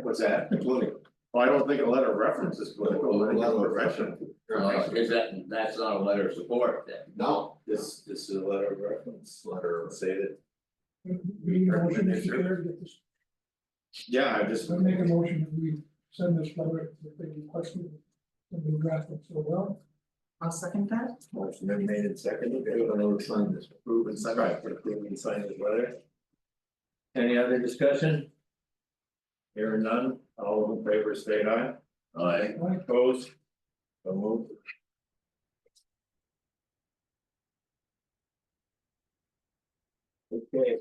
What's that, political? Well, I don't think a letter of reference is political, I think it's progression. is that's not a letter of support then? No, This is a letter of reference, letter, say that, We need a motion, Mr. Chair, to get this, yeah, I just. I make a motion that we send this letter that they requested. And we draft it so well. I'll second that. Motion been made and seconded, everyone sign this, approve and sign, right, approve and sign this letter. Any other discussion? Hearing none, all in favor, state aye. Aye. Opposed? So moved. Okay.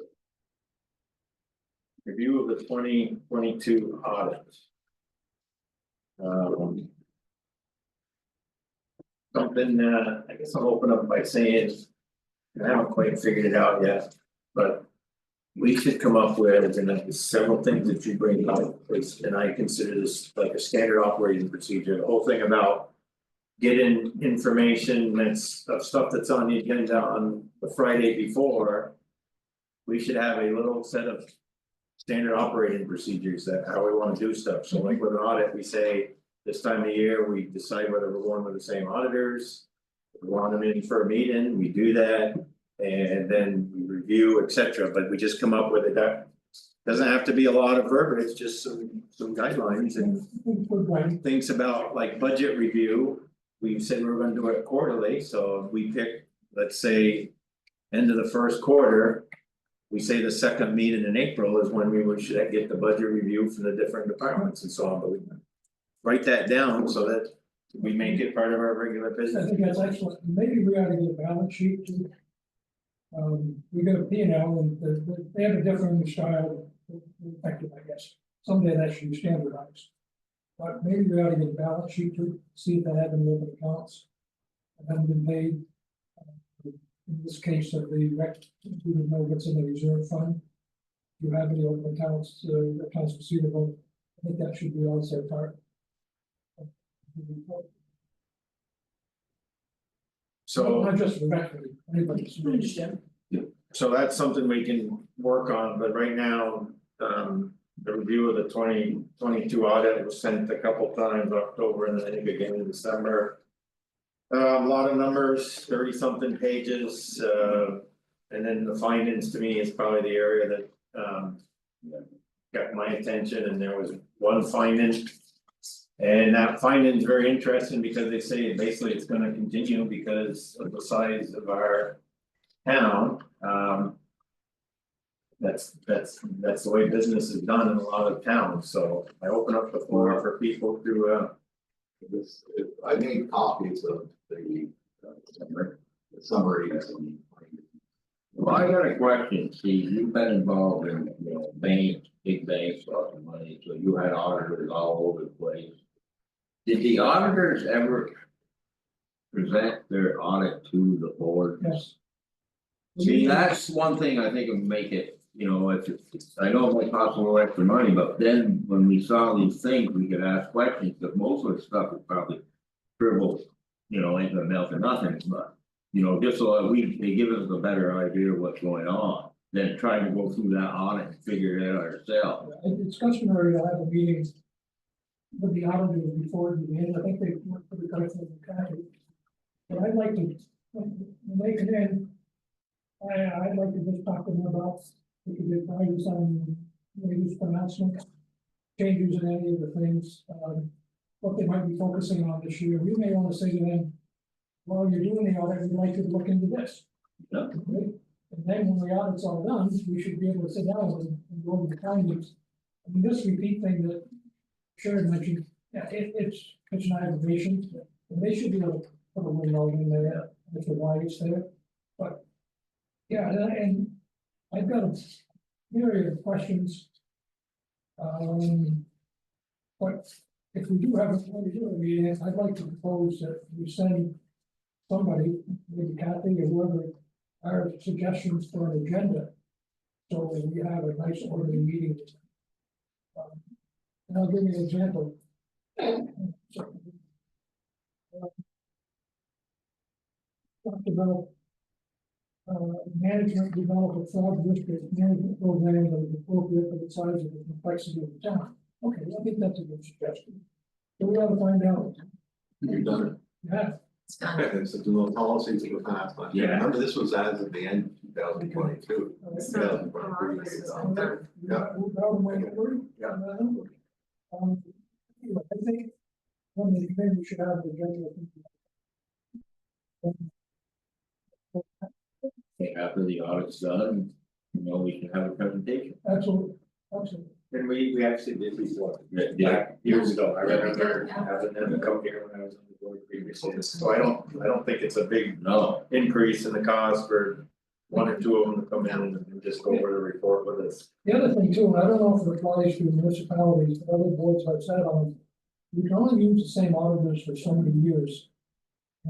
Review of the 2022 audit. Something, I guess I'll open up by saying, I haven't quite figured it out yet, but. We should come up with, and there's several things that you bring up, and I consider this like a standard operating procedure, the whole thing about. Getting information that's of stuff that's on the agenda on the Friday before. We should have a little set of. Standard operating procedures that how we wanna do stuff, so like with an audit, we say. This time of year, we decide whether we're going with the same auditors. If we want them in for a meeting, we do that. And then we review, et cetera, but we just come up with it, that doesn't have to be a lot of verbiage, just some guidelines and Good writing. things about like budget review. We said we were gonna do it quarterly, so if we pick, let's say. End of the first quarter. We say the second meeting in April is when we should get the budget review from the different departments and so on, but we. Write that down so that we make it part of our regular I business. think that's excellent, maybe we ought to get a balance sheet too. We got a P and L and they have a different style, effective, I guess, someday that should be standardized. But maybe we ought to get a balance sheet to see if they have any open accounts. That haven't been paid. In this case of the rec, we don't know what's in the reserve fund. Do you have any open accounts, accounts receivable? I think that should be also part. of the report. So. Not just for rec, anybody's. Understand. So that's something we can work on, but right now, the review of the 2022 audit was sent a couple times, October and then I think again in December. A lot of numbers, 30 something pages, and then the findings to me is probably the area that, got my attention, and there was one finding. And that finding is very interesting because they say basically it's gonna continue because of the size of our town, That's the way business is done in a lot of towns, so I open up the floor for people to this, I made copies of the summaries and. Well, I got a question, Steve, you've been involved in, banks, big banks, lots of money, so you had auditors all over the place. Did the auditors ever present their audit to the board? Yes. See, that's one thing I think would make it, I know it might cost a little extra money, but then when we saw these things, we could ask questions, but most of the stuff is probably. Trivial, ain't gonna melt to nothing, but. Just so that they give us a better idea of what's going on, than trying to go through that audit and figure it out ourselves. It's customary to have a meeting. With the auditors before the meeting, I think they work pretty good for the county. But I'd like to, when they come in. I'd like to just talk to them about, we could get values on, maybe pronouncements. Changes in any of the things, what they might be focusing on this year, we may wanna say to them. While you're doing the audit, we'd like you to look into this. Yeah. Okay? And then when the audit's all done, we should be able to sit down and go over the findings. I mean, this repeat thing that Sharon mentioned, yeah, it's an aggravation, and they should be able to put a little note in there as to why it's there. But, yeah, and I've got a myriad of questions. But if we do have a point to do a meeting, I'd like to propose that we send somebody, maybe Kathy or whoever, our suggestions for an agenda. So we have a nice orderly meeting. And I'll give you an example. Talked about management develop a fraud district management program that is appropriate for the size of the complexity of the town. Okay, I think that's a good suggestion. So we ought to find out. You've done it. Yeah, It's done. And so do the policies that were passed last year. Yeah. Remember, this was as of the end of 2022. So, a lot of this is all done. Yeah. Yeah. I think one of the things we should have the general. After the audit's done, we can have a presentation. Absolutely, absolutely. And we actually did before, Yeah. back years ago, I Yeah, we remember did, yeah. having them come here when I was on the board previously, so I don't think it's a big No, increase in the cost for. One or two of them to come in and just go over the report with us. The other thing too, and I don't know if it applies to municipalities, but other boards I've sat on, you can only use the same auditors for so many years.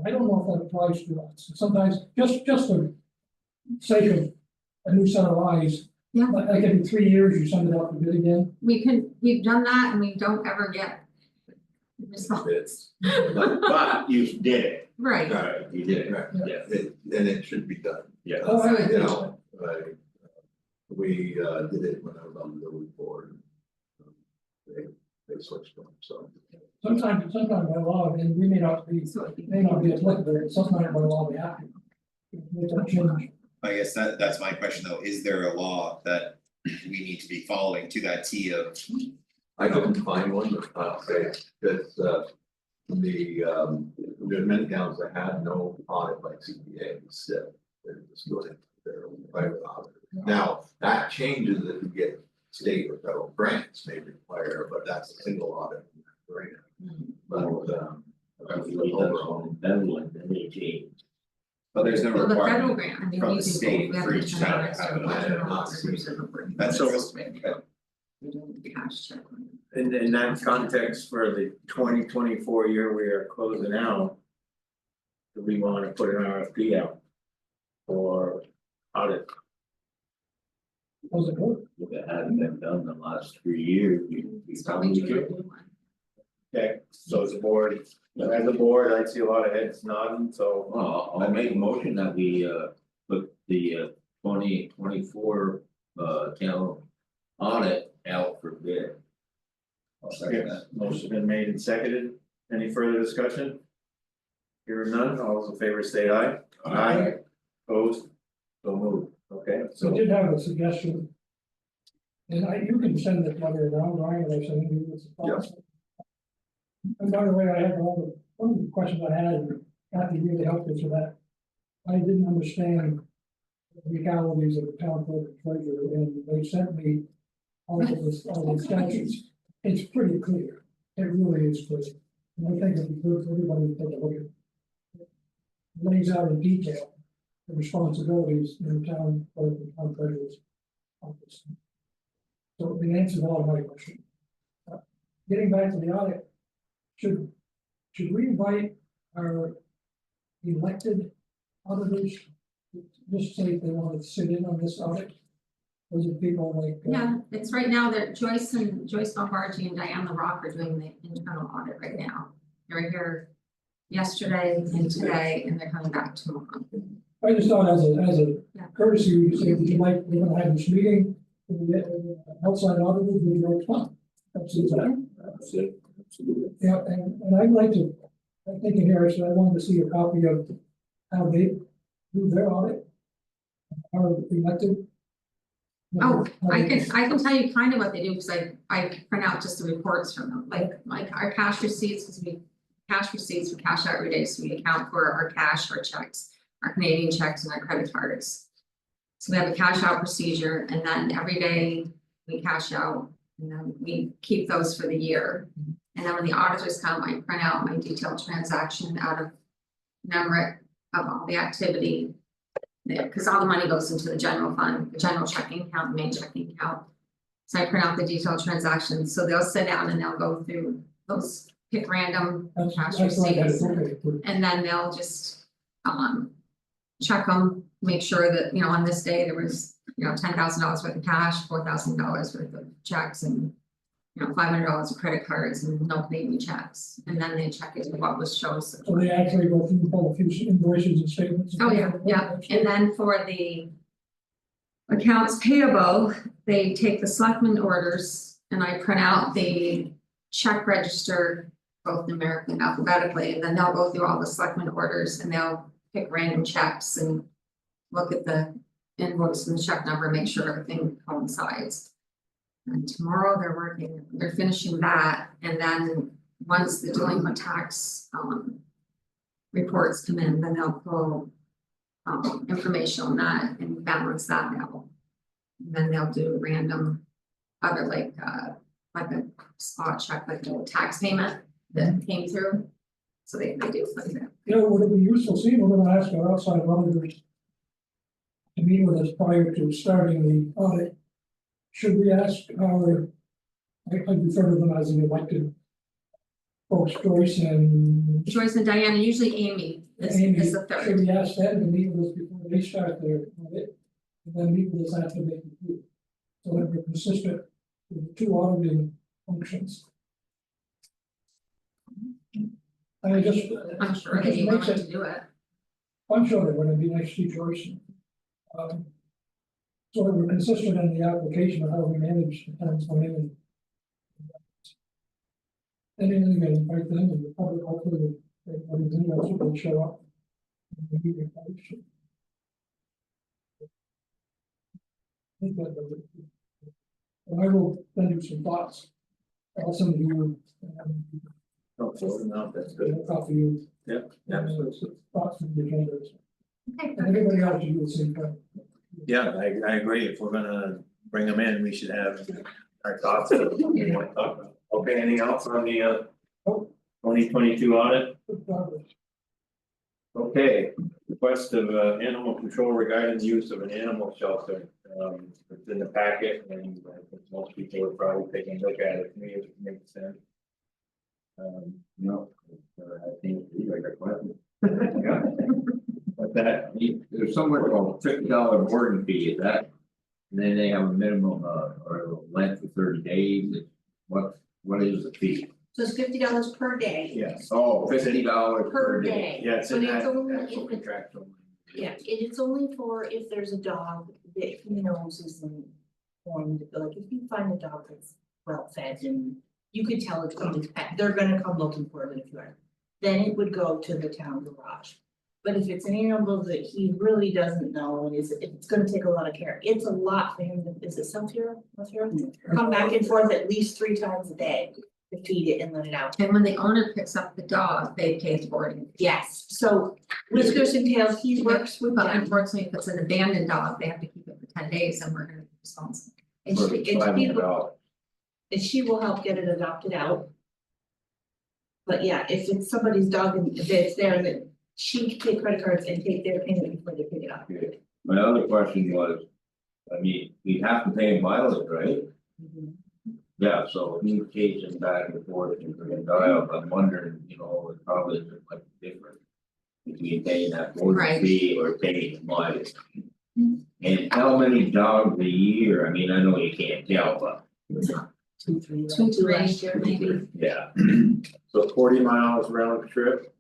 I don't know if that applies to us, sometimes, just for sake of a new set of eyes. Yeah. Like every 3 years, you send it out to bid again. We've done that and we don't ever get results, But you did it, right, Right, you did, right, yeah, and it should be done. yeah. Oh, I You did. know, we did it when I was on the village board. They switched them, so. Sometimes by law, and we may not be applicable, sometimes by law we have to. Make a change. I guess that's my question though, is there a law that we need to be following to that T of? I couldn't find one, but I'll say that there's many towns that have no audit by CPA, still, they're just doing their own private audit. Now, that changes if you get state or federal grants may require, but that's a single audit. Right. But overall, But there's no well, the federal requirement grant, I mean, from we the do state both. We for have each to town turn to have our an register audit, of not officers and report. That's So- We don't cash check on it. in that context for the 2024 year we are closing out. Do we wanna put an RFP out? For audit, Was it good? If it hadn't been done the last 3 years, we So we probably do a could. new one. okay, so as a board, I see a lot of heads nodding, so. Well, I'll make a motion that we put the 2024 town audit out for bid. I'll second that. Motion been made and seconded, any further discussion? Hearing none, all those in favor say aye. Opposed, so moved, okay, So I so did have a suggestion. And you can send it letter around, Ryan, or send it with the thoughts. And by the way, I had one of the questions I had, and Kathy really helped us with that. I didn't understand the legalities of the town clerk and treasurer, and they sent me all the statutes. It's pretty clear, it really is clear. And I think it'd be good for everybody to take a look at it. It lays out in detail the responsibilities in the town clerk and town treasurer's office. So the answer to all of my questions. Getting back to the audit, should we invite our elected auditors? Just say if they want to sit in on this audit? Those are people like. Yeah, it's right now that Joyce Malhargie and Diane LaRock are doing the internal audit right now. They were here yesterday and today, and they're coming back tomorrow. I just thought as a Yeah. courtesy, we say, would you like, we're gonna have this meeting, with the outside auditors, with your fun. That's it. That's it. Absolutely. Yeah, and I'd like to, I'm thinking here, so I wanted to see a copy of how they do their audit. How elected. Oh, I can tell you kind of what they do, because I print out just the reports from them, like our cash receipts, because we cash receipts, we cash out every day, so we account for our cash, our checks, our Canadian checks and our credit cards. So we have a cash out procedure and then every day we cash out and then we keep those for the year. And then when the auditors come, I print out my detailed transaction out of memory of all the activity. Cause all the money goes into the general fund, the general checking account, the main checking account. So I print out the detailed transactions, so they'll sit down and they'll go through those, pick random cash That's why I had receipts. it, okay, And then they'll just, check them, make sure that, on this day, there was, $10,000 worth of cash, $4,000 worth of checks and. $500 of credit cards and no payment checks, and then they check it to what was shown. so they actually go through both invoices and statements. Oh, yeah, and then for the. Accounts payable, they take the selectmen orders and I print out the check register. Both numerically and alphabetically, and then they'll go through all the selectmen orders and they'll pick random checks and. Look at the invoice and the check number, make sure everything coincides. And tomorrow they're finishing that, and then once the delinquent tax reports come in, then they'll pull information on that and balance that out. And then they'll do random other like a spot check, like a tax payment that came through. So they do like that. Would it be useful, see, we're gonna ask our outside auditors. To meet with us prior to starting the audit. Should we ask our, I refer to them as the elected. Folks, Joyce and Joyce and Diana, usually Amy Amy, is the should third. we ask them to meet with us before they start their audit? And then meet with us after they complete. So that we're consistent with the two auditing functions. I just. I'm sure it they'd just be makes willing it- to do it. I'm sure they're gonna be next to Joyce. So that we're consistent in the application of how we manage the town's money. And then again, right then, and the public hopefully, everything else will show up. in the meeting application. I think that does it. And I will send you some thoughts. I'll send you. Oh, so no, that's good. A copy you. Yeah, Some thoughts from the agendas. Okay, And everybody else should do the same thing. Yeah, I agree, if we're gonna bring them in, we should have our thoughts of what we want to talk about. Okay, anything else on the 2022 audit? Good progress. Okay, request of animal control regarding the use of an animal shelter, it's in the packet and I think most people are probably taking a look at it, to me it makes sense. No, I think you like a question. Yeah. But that, There's somewhere called $50 boarding fee, is that? And then they have a minimum or a length of 30 days, what is the fee? So it's $50 per day. yes, Oh, $50 Per day. yeah, it's in But it's that only actual if it's- contractual. Yeah, and it's only for if there's a dog that he knows isn't going to, like, if you find a dog that's well fed and you could tell it's somebody's pet, they're gonna come looking for it if you are. Then it would go to the town garage. But if it's an animal that he really doesn't know and it's gonna take a lot of care, it's a lot for him to, is it self-care? Come back and forth at least 3 times a day to feed it and let it out. and when the owner picks up the dog, they pay the boarding. Yes, so Whiskers and Tails, he works with But them. unfortunately, if it's an abandoned dog, they have to keep it for 10 days and we're gonna be responsible. And For she, and she will, $500. and she will help get it adopted out. But yeah, if it's somebody's dog and if it's there, that she can take credit cards and take their payment before they pick it up. My other question was, I mean, we have to pay mileage, right? Yeah, so if you chase them back and forth and bring them dial, I'm wondering, it probably is like different. Between paying that boarding Right. fee or paying the mileage. And how many dogs a year, I mean, I know you can't tell, but 2, 3, 2, 3, last year, maybe. yeah. So 40 miles round trip.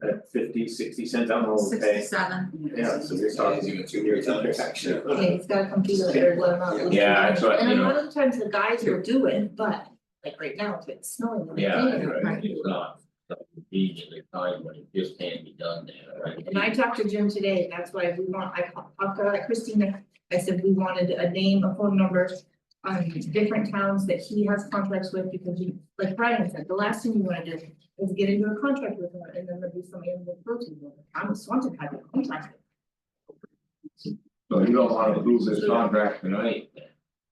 At 50-60 cents, I don't know what we pay. 67. Yeah, so we're It's talking even 2 years on it, actually. Okay, it's gotta come to the or let them out. Yeah, that's what, And you a know. lot of the times the guys will do it, but like right now, if it's snowing. they're Yeah, cleaning it. right, Right. it's not conveniently timed when it just can't be done there, right? And I talked to Jim today, that's why we want, I talked to Christina, I said we wanted a name, a phone number. Different towns that he has contracts with, because you, like Brian said, the last thing you wanna do is get into a contract with her and then there'll be some animal protein. Town of Swanton had a contract. So you don't wanna approve this contract tonight?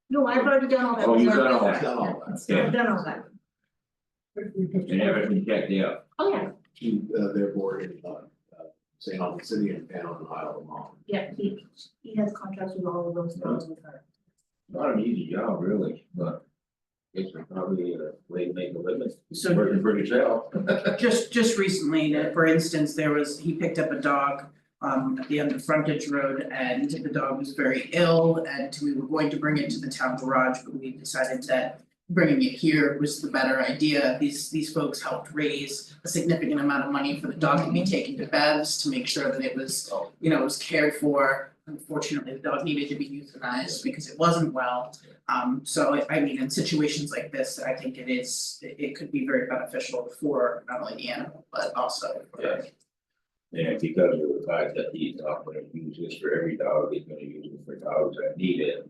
No, I've already done all that. Oh, you've done all I've that, done all that. Yeah. I've done all that. and everything checked out. Oh, yeah, To their board in St. Albans City and down in Isle of Mon. yeah, he has contracts with all of those things with her. Not an easy job, really, but. It's probably a way to make a living, So- working for yourself. Just recently, for instance, he picked up a dog at the end of Frontage Road and the dog was very ill and we were going to bring it to the town garage, but we decided that bringing it here was the better idea. These folks helped raise a significant amount of money for the dog to be taken to Bev's to make sure that it was, it was cared for. Unfortunately, the dog needed to be euthanized because it wasn't well. So I mean, in situations like this, I think it could be very beneficial for not only the animal, but also for. Yeah. Yeah, because of the fact that he's not gonna use this for every dog, he's gonna use it for dogs that need it.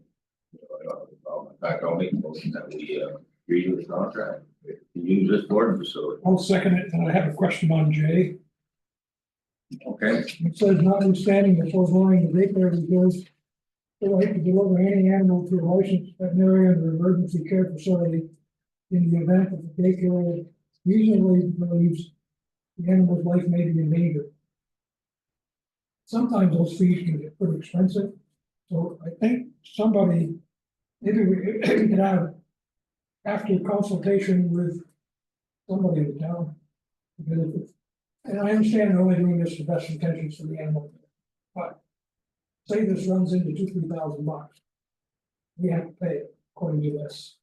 You know, I don't have a problem. In fact, I'll make a motion that we agree with the contract, to use this boarding facility. I'll second it, and I have a question on J. Okay. It says notwithstanding the foregoing, the daycare reserves the right to deliver any animal to a licensed veterinarian or emergency care facility in the event that the daycare reasonably believes the animal's life may be in danger. Sometimes those fees can get pretty expensive, so I think somebody, maybe we could have, after consultation with somebody in the town. Because if it's, and I understand they're only doing this for best intentions for the animal, but say this runs into $2,000-3,000. We have to pay it according to this,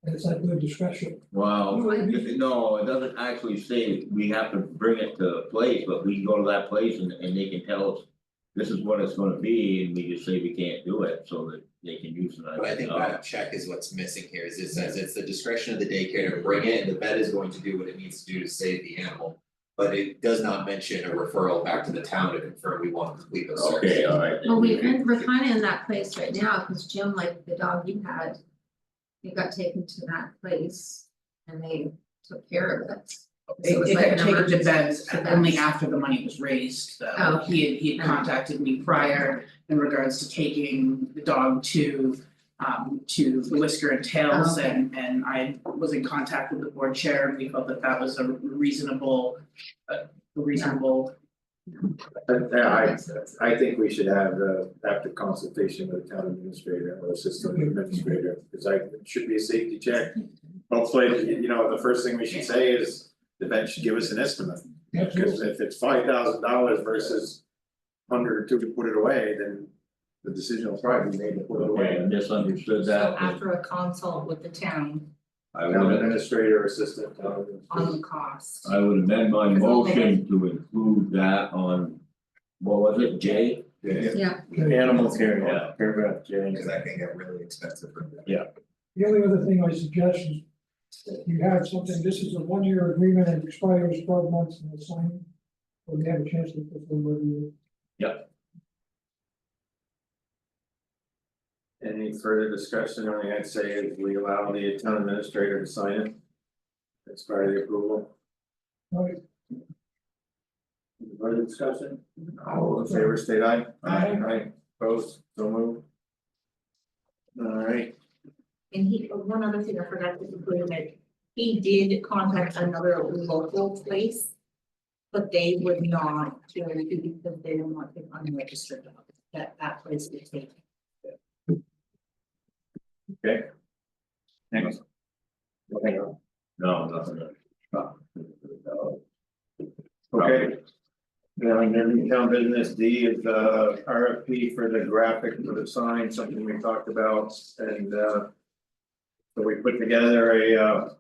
and it's at their discretion. Well, no, it doesn't actually say we have to bring it to a place, but we can go to that place and they can tell us. This is what it's gonna be, and we just say we can't do it, so that they can use it. But I think that check is what's missing here, is it says it's the discretion of the daycare to bring it, and the vet is going to do what it needs to do to save the animal. But it does not mention a referral back to the town to confirm we want to complete those services. Okay, alright. Well, we're kinda in that place right now, cause Jim, like the dog you had. He got taken to that place and they took care of it. So it was It like got an taken to emergency Bev's to only Bev's. after the money was raised, though. Oh, He had contacted me prior in regards to taking the dog to the Whisker and Tails Oh, okay. and I was in contact with the board chair and we felt that that was a reasonable. Yeah, I think we should have after consultation with the town administrator or assistant administrator, because it should be a safety check. Hopefully, you know, the first thing we should say is the vet should give us an estimate, because if it's $5,000 versus. $100 or $2 to put it away, then the decision will probably be made to put it Okay, away. I misunderstood So that. after a consult with the town I Town would, administrator, assistant, on the cost. I would amend my Because all they- motion to include that on, what was it, J? Yeah, animal care, yeah, paragraph J. Because that can get really expensive for them. The only other thing I suggest is that you have something, this is a 1-year agreement and expires 12 months from the signing. So we have a chance to put them with you. Any further discussion, only I'd say is we allow the town administrator to sign it. As part of the approval. Right. Any further discussion? All in favor, state aye. Aye. Opposed, so moved. Alright, And one other thing I forgot to include, that he did contact another local place. But they would not do it because they don't want it unregistered dog, that place would take. okay. Next. Okay, No, nothing. okay. Now, in the town business, D is RFP for the graphic for the sign, something we talked about, and so we put together a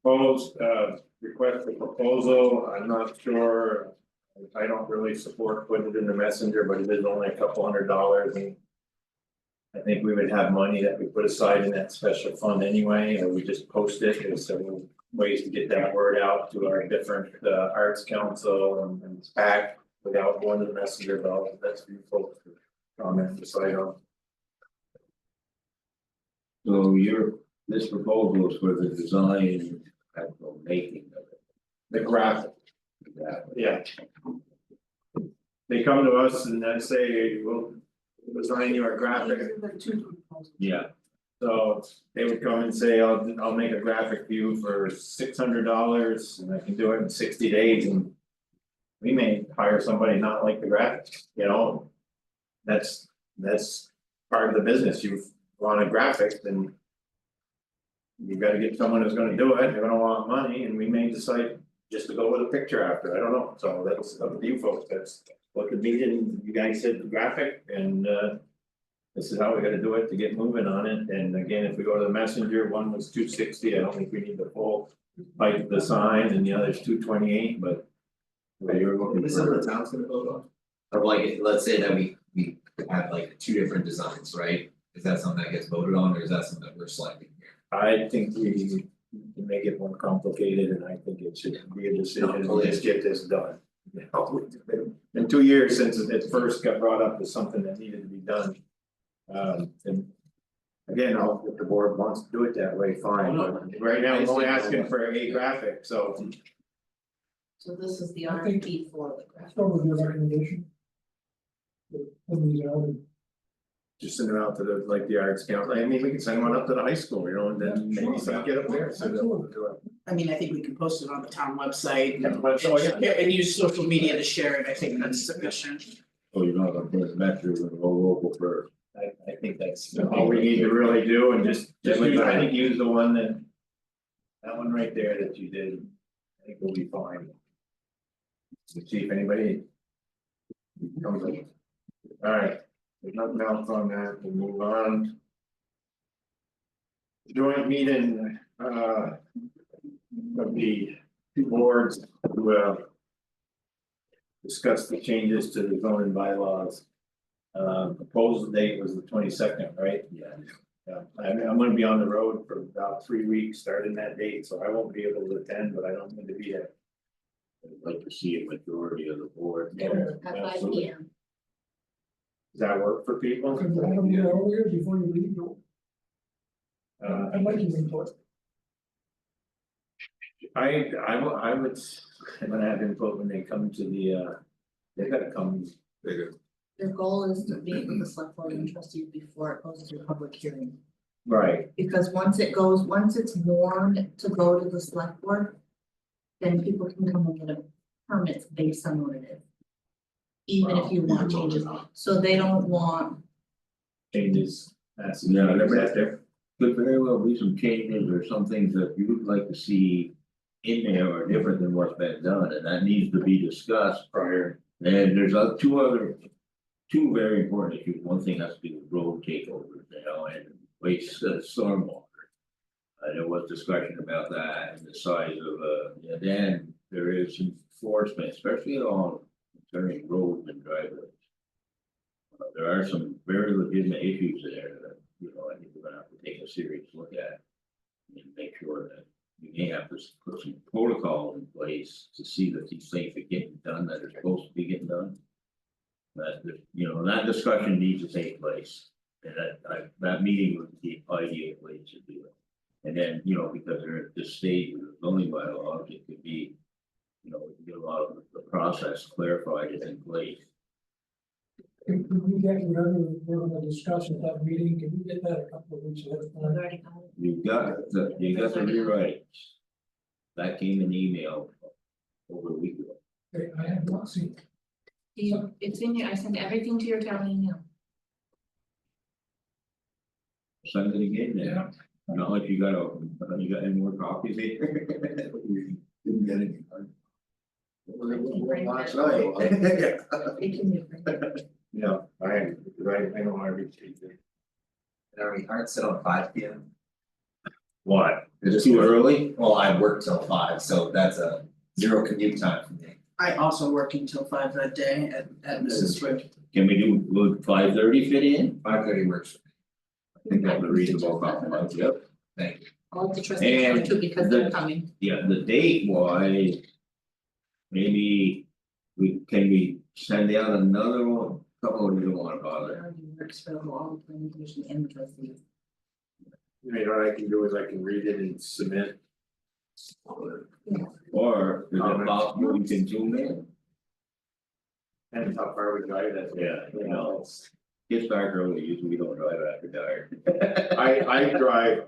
proposed request for proposal. I'm not sure. I don't really support putting it in the messenger, but it is only a couple $100 and. I think we would have money that we put aside in that special fund anyway, or we just post it, there's several ways to get that word out to our different arts council and SPAC. Without going to the messenger, but that's for you folks to comment, decide on. So this proposal is for the design and the making of it. The graphic, Exactly. yeah. they come to us and then say, we'll design you a graphic. Yeah, So they would come and say, I'll make a graphic for you for $600 and I can do it in 60 days and. We may hire somebody not like the graphics, you know. That's part of the business, you want a graphic, then. You gotta get someone who's gonna do it, they're gonna want money, and we may decide just to go with a picture after, I don't know, so that's up to you folks, that's. What the meeting, you guys said the graphic and this is how we gotta do it to get moving on it, and again, if we go to the messenger, one was 260, I don't think we need the full. Like the sign and the other's 228, but. You're looking Is some for, of the towns gonna vote on? Or like, let's say that we have like two different designs, right? Is that something that gets voted on, or is that something that we're selecting here? I think we can make it more complicated, and I think it should be a decision, to just get this done. You know, it's been 2 years since it first got brought up as something that needed to be done. And. Again, if the board wants to do it that way, fine, but right now, I'm only asking for a graphic, so. So this is the I think- RFP for the graphic. Start with your recommendation. Put these out and Just send it out to the, like the arts council, I mean, we can send one up to the high school, you know, and then maybe some get up there, so they'll do it. I mean, I think we can post it on the town website Yeah, but so, yeah. and use social media to share it, I think that's sufficient. so you're not gonna put a metro with a local first. I think that's all we need to really do, and just use, I think use the one that. That one right there that you did, I think we'll be fine. Let's see if anybody. Comes up. Alright, there's nothing else on that, we'll move on. Joint meeting, of the two boards to discuss the changes to the zoning bylaws. Proposal date was the 22nd, right? Yeah. Yeah, I'm gonna be on the road for about 3 weeks starting that date, so I won't be able to attend, but I don't need to be there. I'd like to see a majority of the board. At 5 Absolutely. P.M. Does that work for people? could you have them here earlier before you leave, no? I'd like your input. I would, I'm gonna have input when they come to the, they gotta come. Their goal is to meet with the select board and trustees before it goes to public hearing. Right, Because once it's warned to go to the select board. Then people can come and get a permit based on what it is. Even if you want changes, so they don't want, changes, that's, Yeah, whatever that there. Could very well be some changes or some things that you would like to see in there are different than what's been done, and that needs to be discussed. Prior, And there's two very important issues, one thing has to do with road takeovers, you know, and waste stormwater. There was discussion about that and the size of and then there is enforcement, especially on concerning roads and driveways. There are some very legitimate issues there that, you know, I think we're gonna have to take a serious look at. And make sure that we may have to put some protocols in place to see that these things are getting done that are supposed to be getting done. That, you know, that discussion needs to take place, and that meeting would be ideal place to do it. And then, you know, because they're at this stage of the zoning bylaws, it could be, you know, we can get a lot of the process clarified and in place. Can we get whatever we're gonna discuss at that meeting, can we get that a couple of weeks ahead of I've time? already got it. You got the rewrites. That came in email over a week ago. Okay, I have not seen. It's in your, I sent everything to your town email. Send it again now. Not like you got any more copies here. Didn't get any. Last night. It can be printed. yeah, I know I received it. And are we hard set on 5 P.M.? What? Is it too early? Well, I work till 5, so that's a 0 commute time for me. I also work until 5 that day at Mrs. Swift. Can we do, would 5:30 fit in? 5:30 works. I think that's a reasonable compromise, yep. Thank you. All the trustees know And too, because they're coming. Yeah, the date wise. Maybe can we send out another one, couple of you don't wanna It bother. already works for all the planning commission and the trustees. You know, what I can do is I can read it and submit. Or is it possible we can zoom in? And how far we drive that. Yeah, you know, gets dark early, usually we don't drive after dark. I drive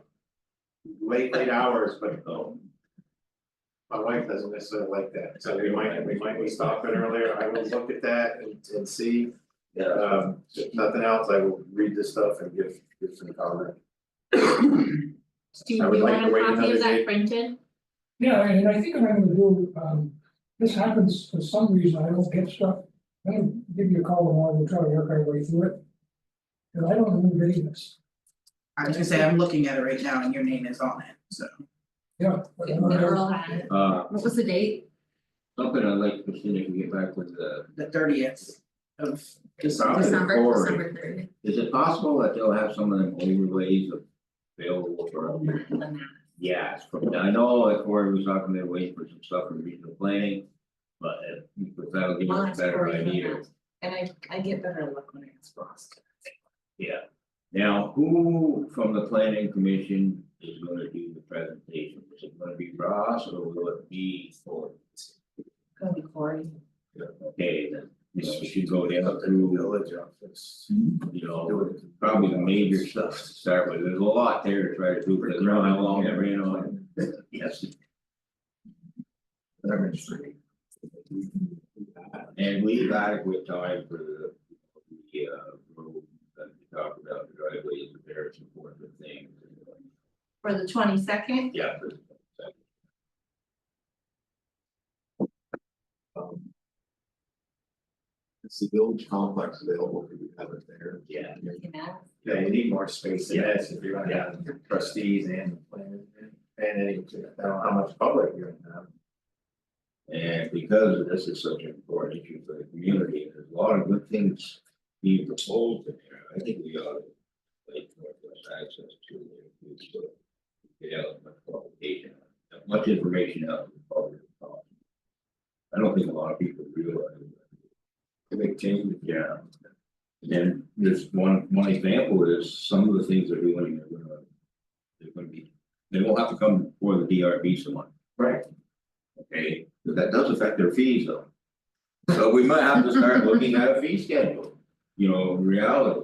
late hours, but Oh, my wife doesn't necessarily like that, so we might be stopping earlier, I will look at that and see. yeah, If nothing else, I will read this stuff and give some comment. Steve, I would you like want to a wait copy another of that day. printed? Yeah, and I think what I'm gonna do, this happens for some reason, I don't get stuff. I'm gonna give you a call tomorrow, we'll try to work our way through it. Cause I don't know who did this, I was gonna say, I'm looking at it right now and your name is on it, so. yeah. But I don't know. Earl had it. What was the date? something I'd like to see if we get back with the. The 30th of Probably December. forward. December 30th. Is it possible that they'll have some of them overlays available for? Yes, from, I know that Corey was talking, they're waiting for some stuff from regional planning. But if that'll give us a better idea, And I get better luck when I ask Ross. yeah. Now, who from the planning commission is gonna do the presentation? Is it gonna be Ross or will it be Corey? Gonna be Cory. Okay, then, you know, we should go down through, Village office. you know, probably the major stuff to start with, there's a lot there to try to do, because I don't know how long it ran on. Yes, and leave adequate time for the road that we talked about, the driveways, the various important things. For the 22nd, Yeah. It's the village complex available, if you have it there. Yeah. you can ask. Yeah, you need more space than that if you're gonna have trustees and planners and any, I don't know how much public you're gonna have. And because this is such an important issue for the community, there's a lot of good things being proposed in there, I think we ought to. Like Northwest access to the so get out much publication, much information out to the public. I don't think a lot of people realize. To make changes. Yeah. And then there's one example is some of the things they're doing, they're gonna be, they won't have to come before the DRB so much. Right. Okay, but that does affect their fees though. So we might have to start looking at a fee schedule, you know, in reality.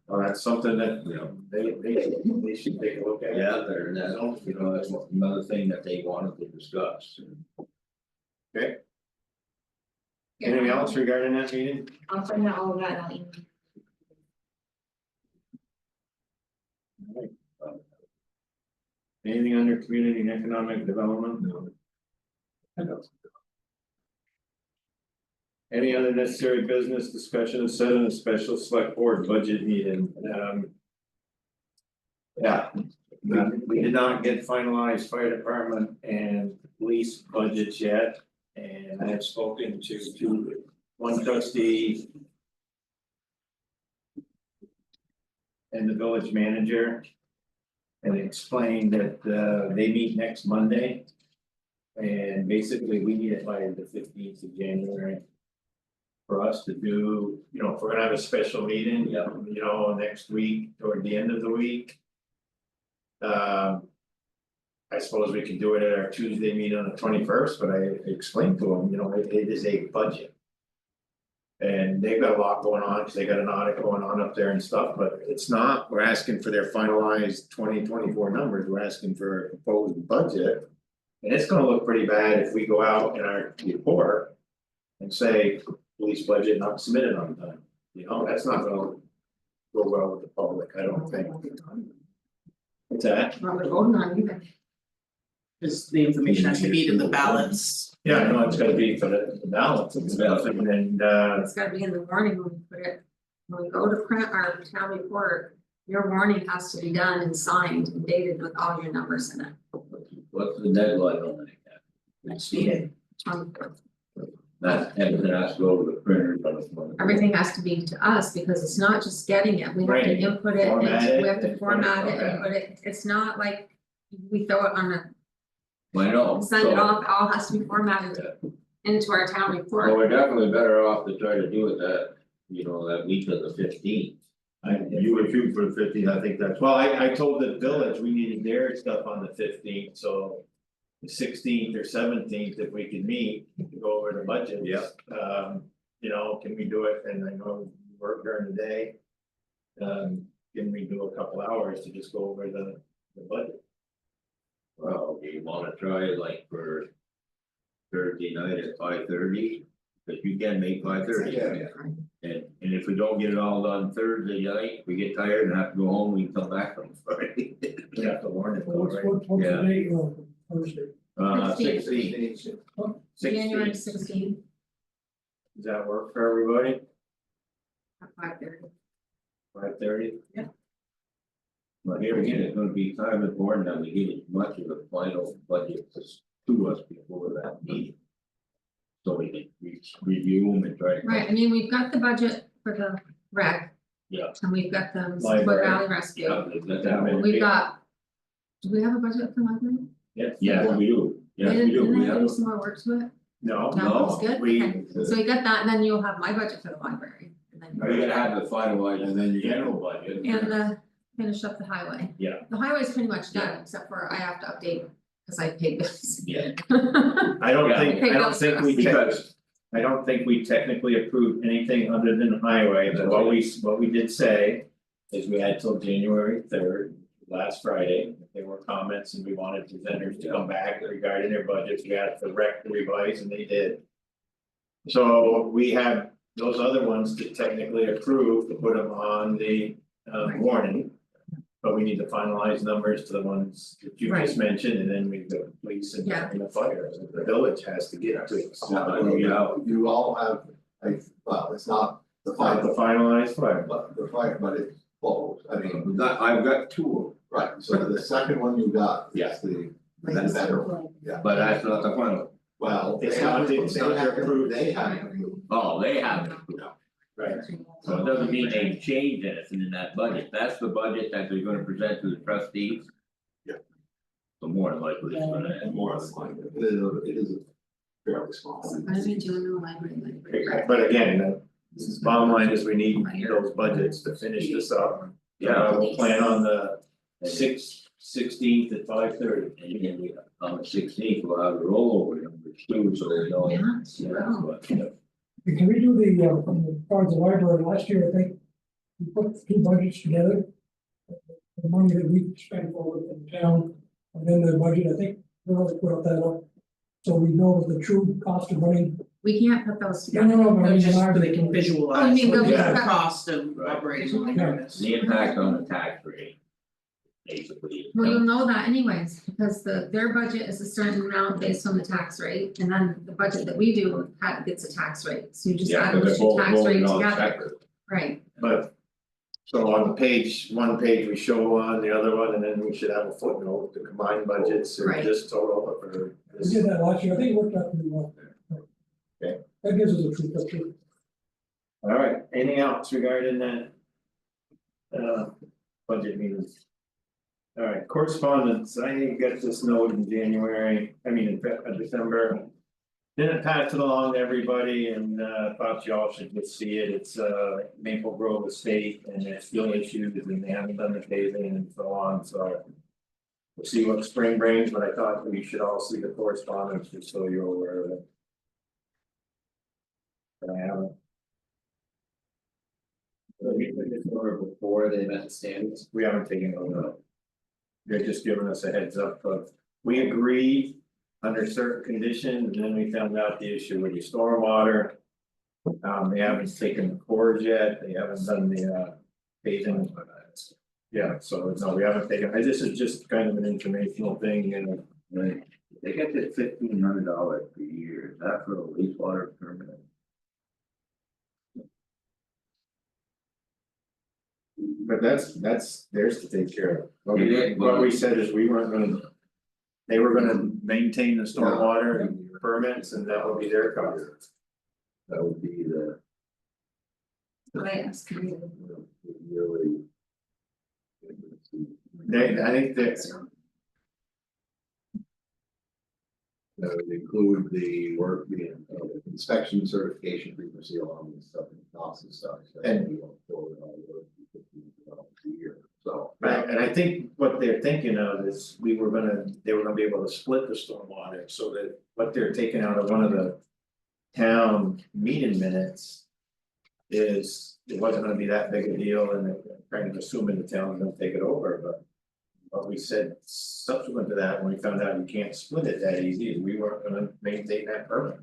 Well, that's something that, you know, they should take a look at. Yeah, there, that's, you know, that's another thing that they wanted to discuss. Anything else regarding that meeting? I'll find out all of that, I'll email. Anything under community and economic development? No. Any other necessary business discussion and set in a special select board budget meeting, yeah. We did not get finalized fire department and police budgets yet, and I have spoken to one trustee. And the village manager. And explained that they meet next Monday. And basically, we need it by the 15th of January. For us to do, you know, if we're gonna have a special meeting, you know, next week, toward the end of the week. I suppose we could do it at our Tuesday meeting on the 21st, but I explained to them, you know, it is a budget. And they've got a lot going on, because they got an audit going on up there and stuff, but it's not, we're asking for their finalized 2024 numbers, we're asking for a proposed budget. And it's gonna look pretty bad if we go out in our report. And say, police budget not submitted on time, you know, that's not gonna go well with the public, I don't think. What's that? Not really voting on either. Just the information has to be in the ballots. Yeah, I know it's gotta be for the balance and stuff, and It's gotta be in the warning when we put it, when we go to print our town report. Your warning has to be done and signed and dated with all your numbers in it. What's the deadline on that? Next meeting. That everything has to go to the printer. Everything has to be to us, because it's not just getting it, we have to Right. input it, Format and it, we have to and format it okay. and put it, it's not like. We throw it on I know. a, send it off, it all has to be formatted into our town Well, report. we're definitely better off to try to do it that, you know, that week of the 15th. you would shoot for the 15th, I think that's, well, I told the village we needed their stuff on the 15th, so. the 16th or 17th, if we can meet, to go over the budget. Yeah. You know, can we do it, and I know you work during the day. Can we do a couple hours to just go over the budget? Well, do you wanna try it like for Thursday night at 5:30? But you can make 5:30. Yeah. And if we don't get it all done Thursday night, we get tired and have to go home, we can come back on Friday. We have to warn it, though, What's, right? what's Yeah. the date of Thursday? 16th. 16th. January 16th Does that work for everybody? at 5:30. 5:30? But here again, it's gonna be kind of important that we get as much of the final budget to us before that meeting. So we can review them and try to. Right, I mean, we've got the budget for the rec. Yeah. And we've got the Split Library. Valley Rescue, Yeah, that one. we've got. Do we have a budget for library? Yes. Yes, we do, yes, we do, Didn't we I do have, some more work to it? No, No, it's good, we- okay, so we got that, and then you'll have my budget for the library, and then. we're gonna have the finalized and then the general budget. And the, finish up the highway. Yeah. The highway's pretty much done, except for I have to update, cause I paid bills. Yeah. I don't Yeah. think, I don't think we Because- I don't think we technically approved anything other than the highway, but what we did say. Is we had till January 3rd, last Friday, if there were comments and we wanted presenters to come back regarding their budgets, we had the rec to revise and they did. So we have those other ones to technically approve to put them on the warning. But we need to finalize numbers to the ones that you just mentioned, and then we go police and Yeah. the fire, the village has to get to. You all have, well, it's not the Find the final, finalized fire. but the fire, but it's close, I mean, I've got two, right, so the second one you got Yeah. is the better one, yeah. but that's not the final. Well, It's they not- haven't, it's not approved. they haven't. Oh, they haven't. Right. So it doesn't mean they've changed anything in that budget, that's the budget that they're gonna present to the trustees. Yeah. So more than likely it's gonna And more than likely, it is a fairly small. What are we doing in the library? But again, the bottom line is we need those budgets to finish this up. We'll plan on the 16th at 5:30. And then we, on the 16th, we'll have the rollover numbers too, so we know. Yeah, Yeah, but, you know, Can we do the, from the part of the library, last year, I think, we put two budgets together. The money that we spent for in town, and then the budget, I think, we always put up that up. So we know the true cost of running. We can't put those No, together. no, no, but I No, mean, just so library. they can Oh, visualize you mean what they'll the be- cost of Right. operating like Yeah. this. the impact on the tax rate. Basically. Well, you'll know that anyways, because their budget is a certain amount based on the tax rate, and then the budget that we do gets a tax rate, so you just Yeah, add because those they're two both tax rate voted on together, separate. right? But. So on the page, one page we show one, the other one, and then we should have a footnote, the combined budgets or Right. just total for We this. did that last year, I think it worked out pretty well. Okay. That gives us a true picture. Alright, anything else regarding that? Budget meetings. Alright, correspondence, I got this note in January, in December. Didn't pass it along to everybody and thought y'all should just see it, it's Maple Grove Estate and there's still issues and they haven't done the paving and so on, so. We'll see what spring brings, but I thought we should all see the correspondence just so you're aware of it. But I haven't. Before they met the standards. We haven't taken it over. They're just giving us a heads up of, we agreed under certain conditions, and then we found out the issue with your stormwater. They haven't taken the cores yet, they haven't done the paving. Yeah, so no, we haven't taken, this is just kind of an informational thing and. Right, they get that $1,500 per year, is that for a wastewater permit? But that's theirs to take care of. It is, What but- we said is we weren't gonna. They were gonna maintain the stormwater permits and that would be their cost. That would be the I asked you. yearly. They, I think that. That would include the work, the inspection certification frequency along with stuff and costs and stuff. And we don't fill it all the year, so. Right, and I think what they're thinking of is they were gonna be able to split the stormwater so that what they're taking out of one of the town meeting minutes. Is, it wasn't gonna be that big a deal and they're kind of assuming the town's gonna take it over, but. But we said subsequent to that, when we found out you can't split it that easy, we weren't gonna maintain that permit.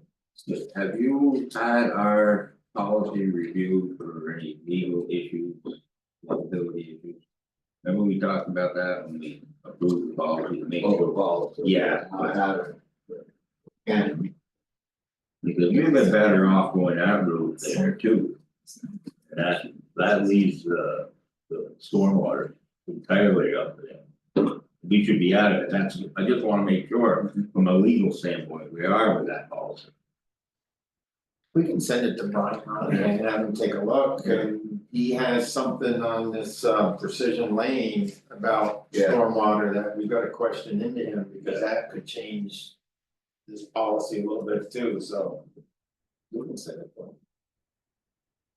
Have you had our policy reviewed for any legal issues, liability issues? Remember we talked about that when we approved the policy to make sure, Overall. Yeah. I have it. And because we've been better off going that route there too. And that leaves the stormwater entirely up to them. We should be out of it, that's, I just wanna make sure from a legal standpoint, we are with that policy. We can send it to Brian and have him take a look, and he has something on this precision lane about Yeah. stormwater that we've got a question into him, because that could change. This policy a little bit too, so. We can send it to him.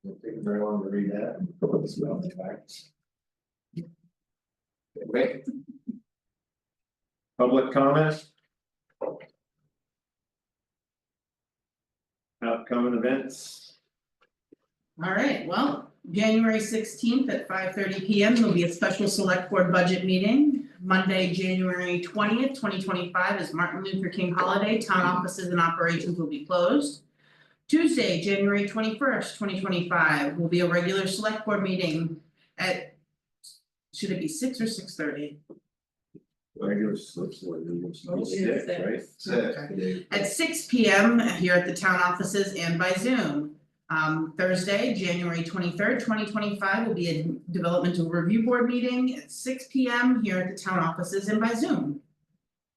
It'll take him very long to read that and put this on the facts. Okay. Public comment? Upcoming events? Alright, well, January 16th at 5:30 P.M. There'll be a special select board budget meeting. Monday, January 20th, 2025 is Martin Luther King holiday, town offices and operations will be closed. Tuesday, January 21st, 2025 will be a regular select board meeting at. Should it be 6 or 6:30? Regular slips, right? At 6 P.M. here at the town offices and by Zoom. Thursday, January 23rd, 2025 will be a developmental review board meeting at 6 P.M. here at the town offices and by Zoom.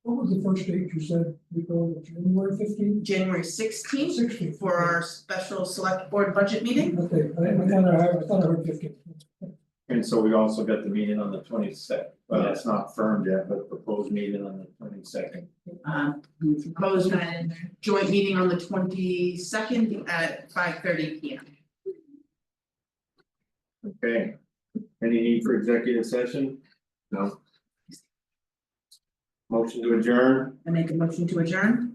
What was the first date you said, we go January 15th? January 16th 16th. for our special select board budget meeting. Okay, I thought I heard 15th. And so we also got the meeting on the 22nd, well, it's not firmed yet, but proposed meeting on the 22nd. We proposed a joint meeting on the 22nd at 5:30 P.M. Okay, any need for executive session? No. Motion to adjourn, I make a motion to adjourn.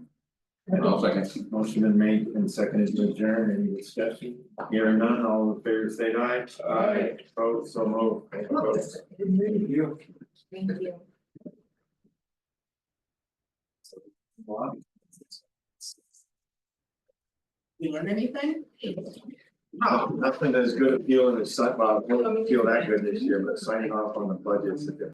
I'll second. motion been made and seconded to adjourn, any discussion? Hearing none, all in favor say aye. Aye. Opposed, so moved. Opposed. Thank you. Thank you. You learn anything? No, nothing as good a feeling as, well, I don't feel that good this year, but signing off on the budget's a different.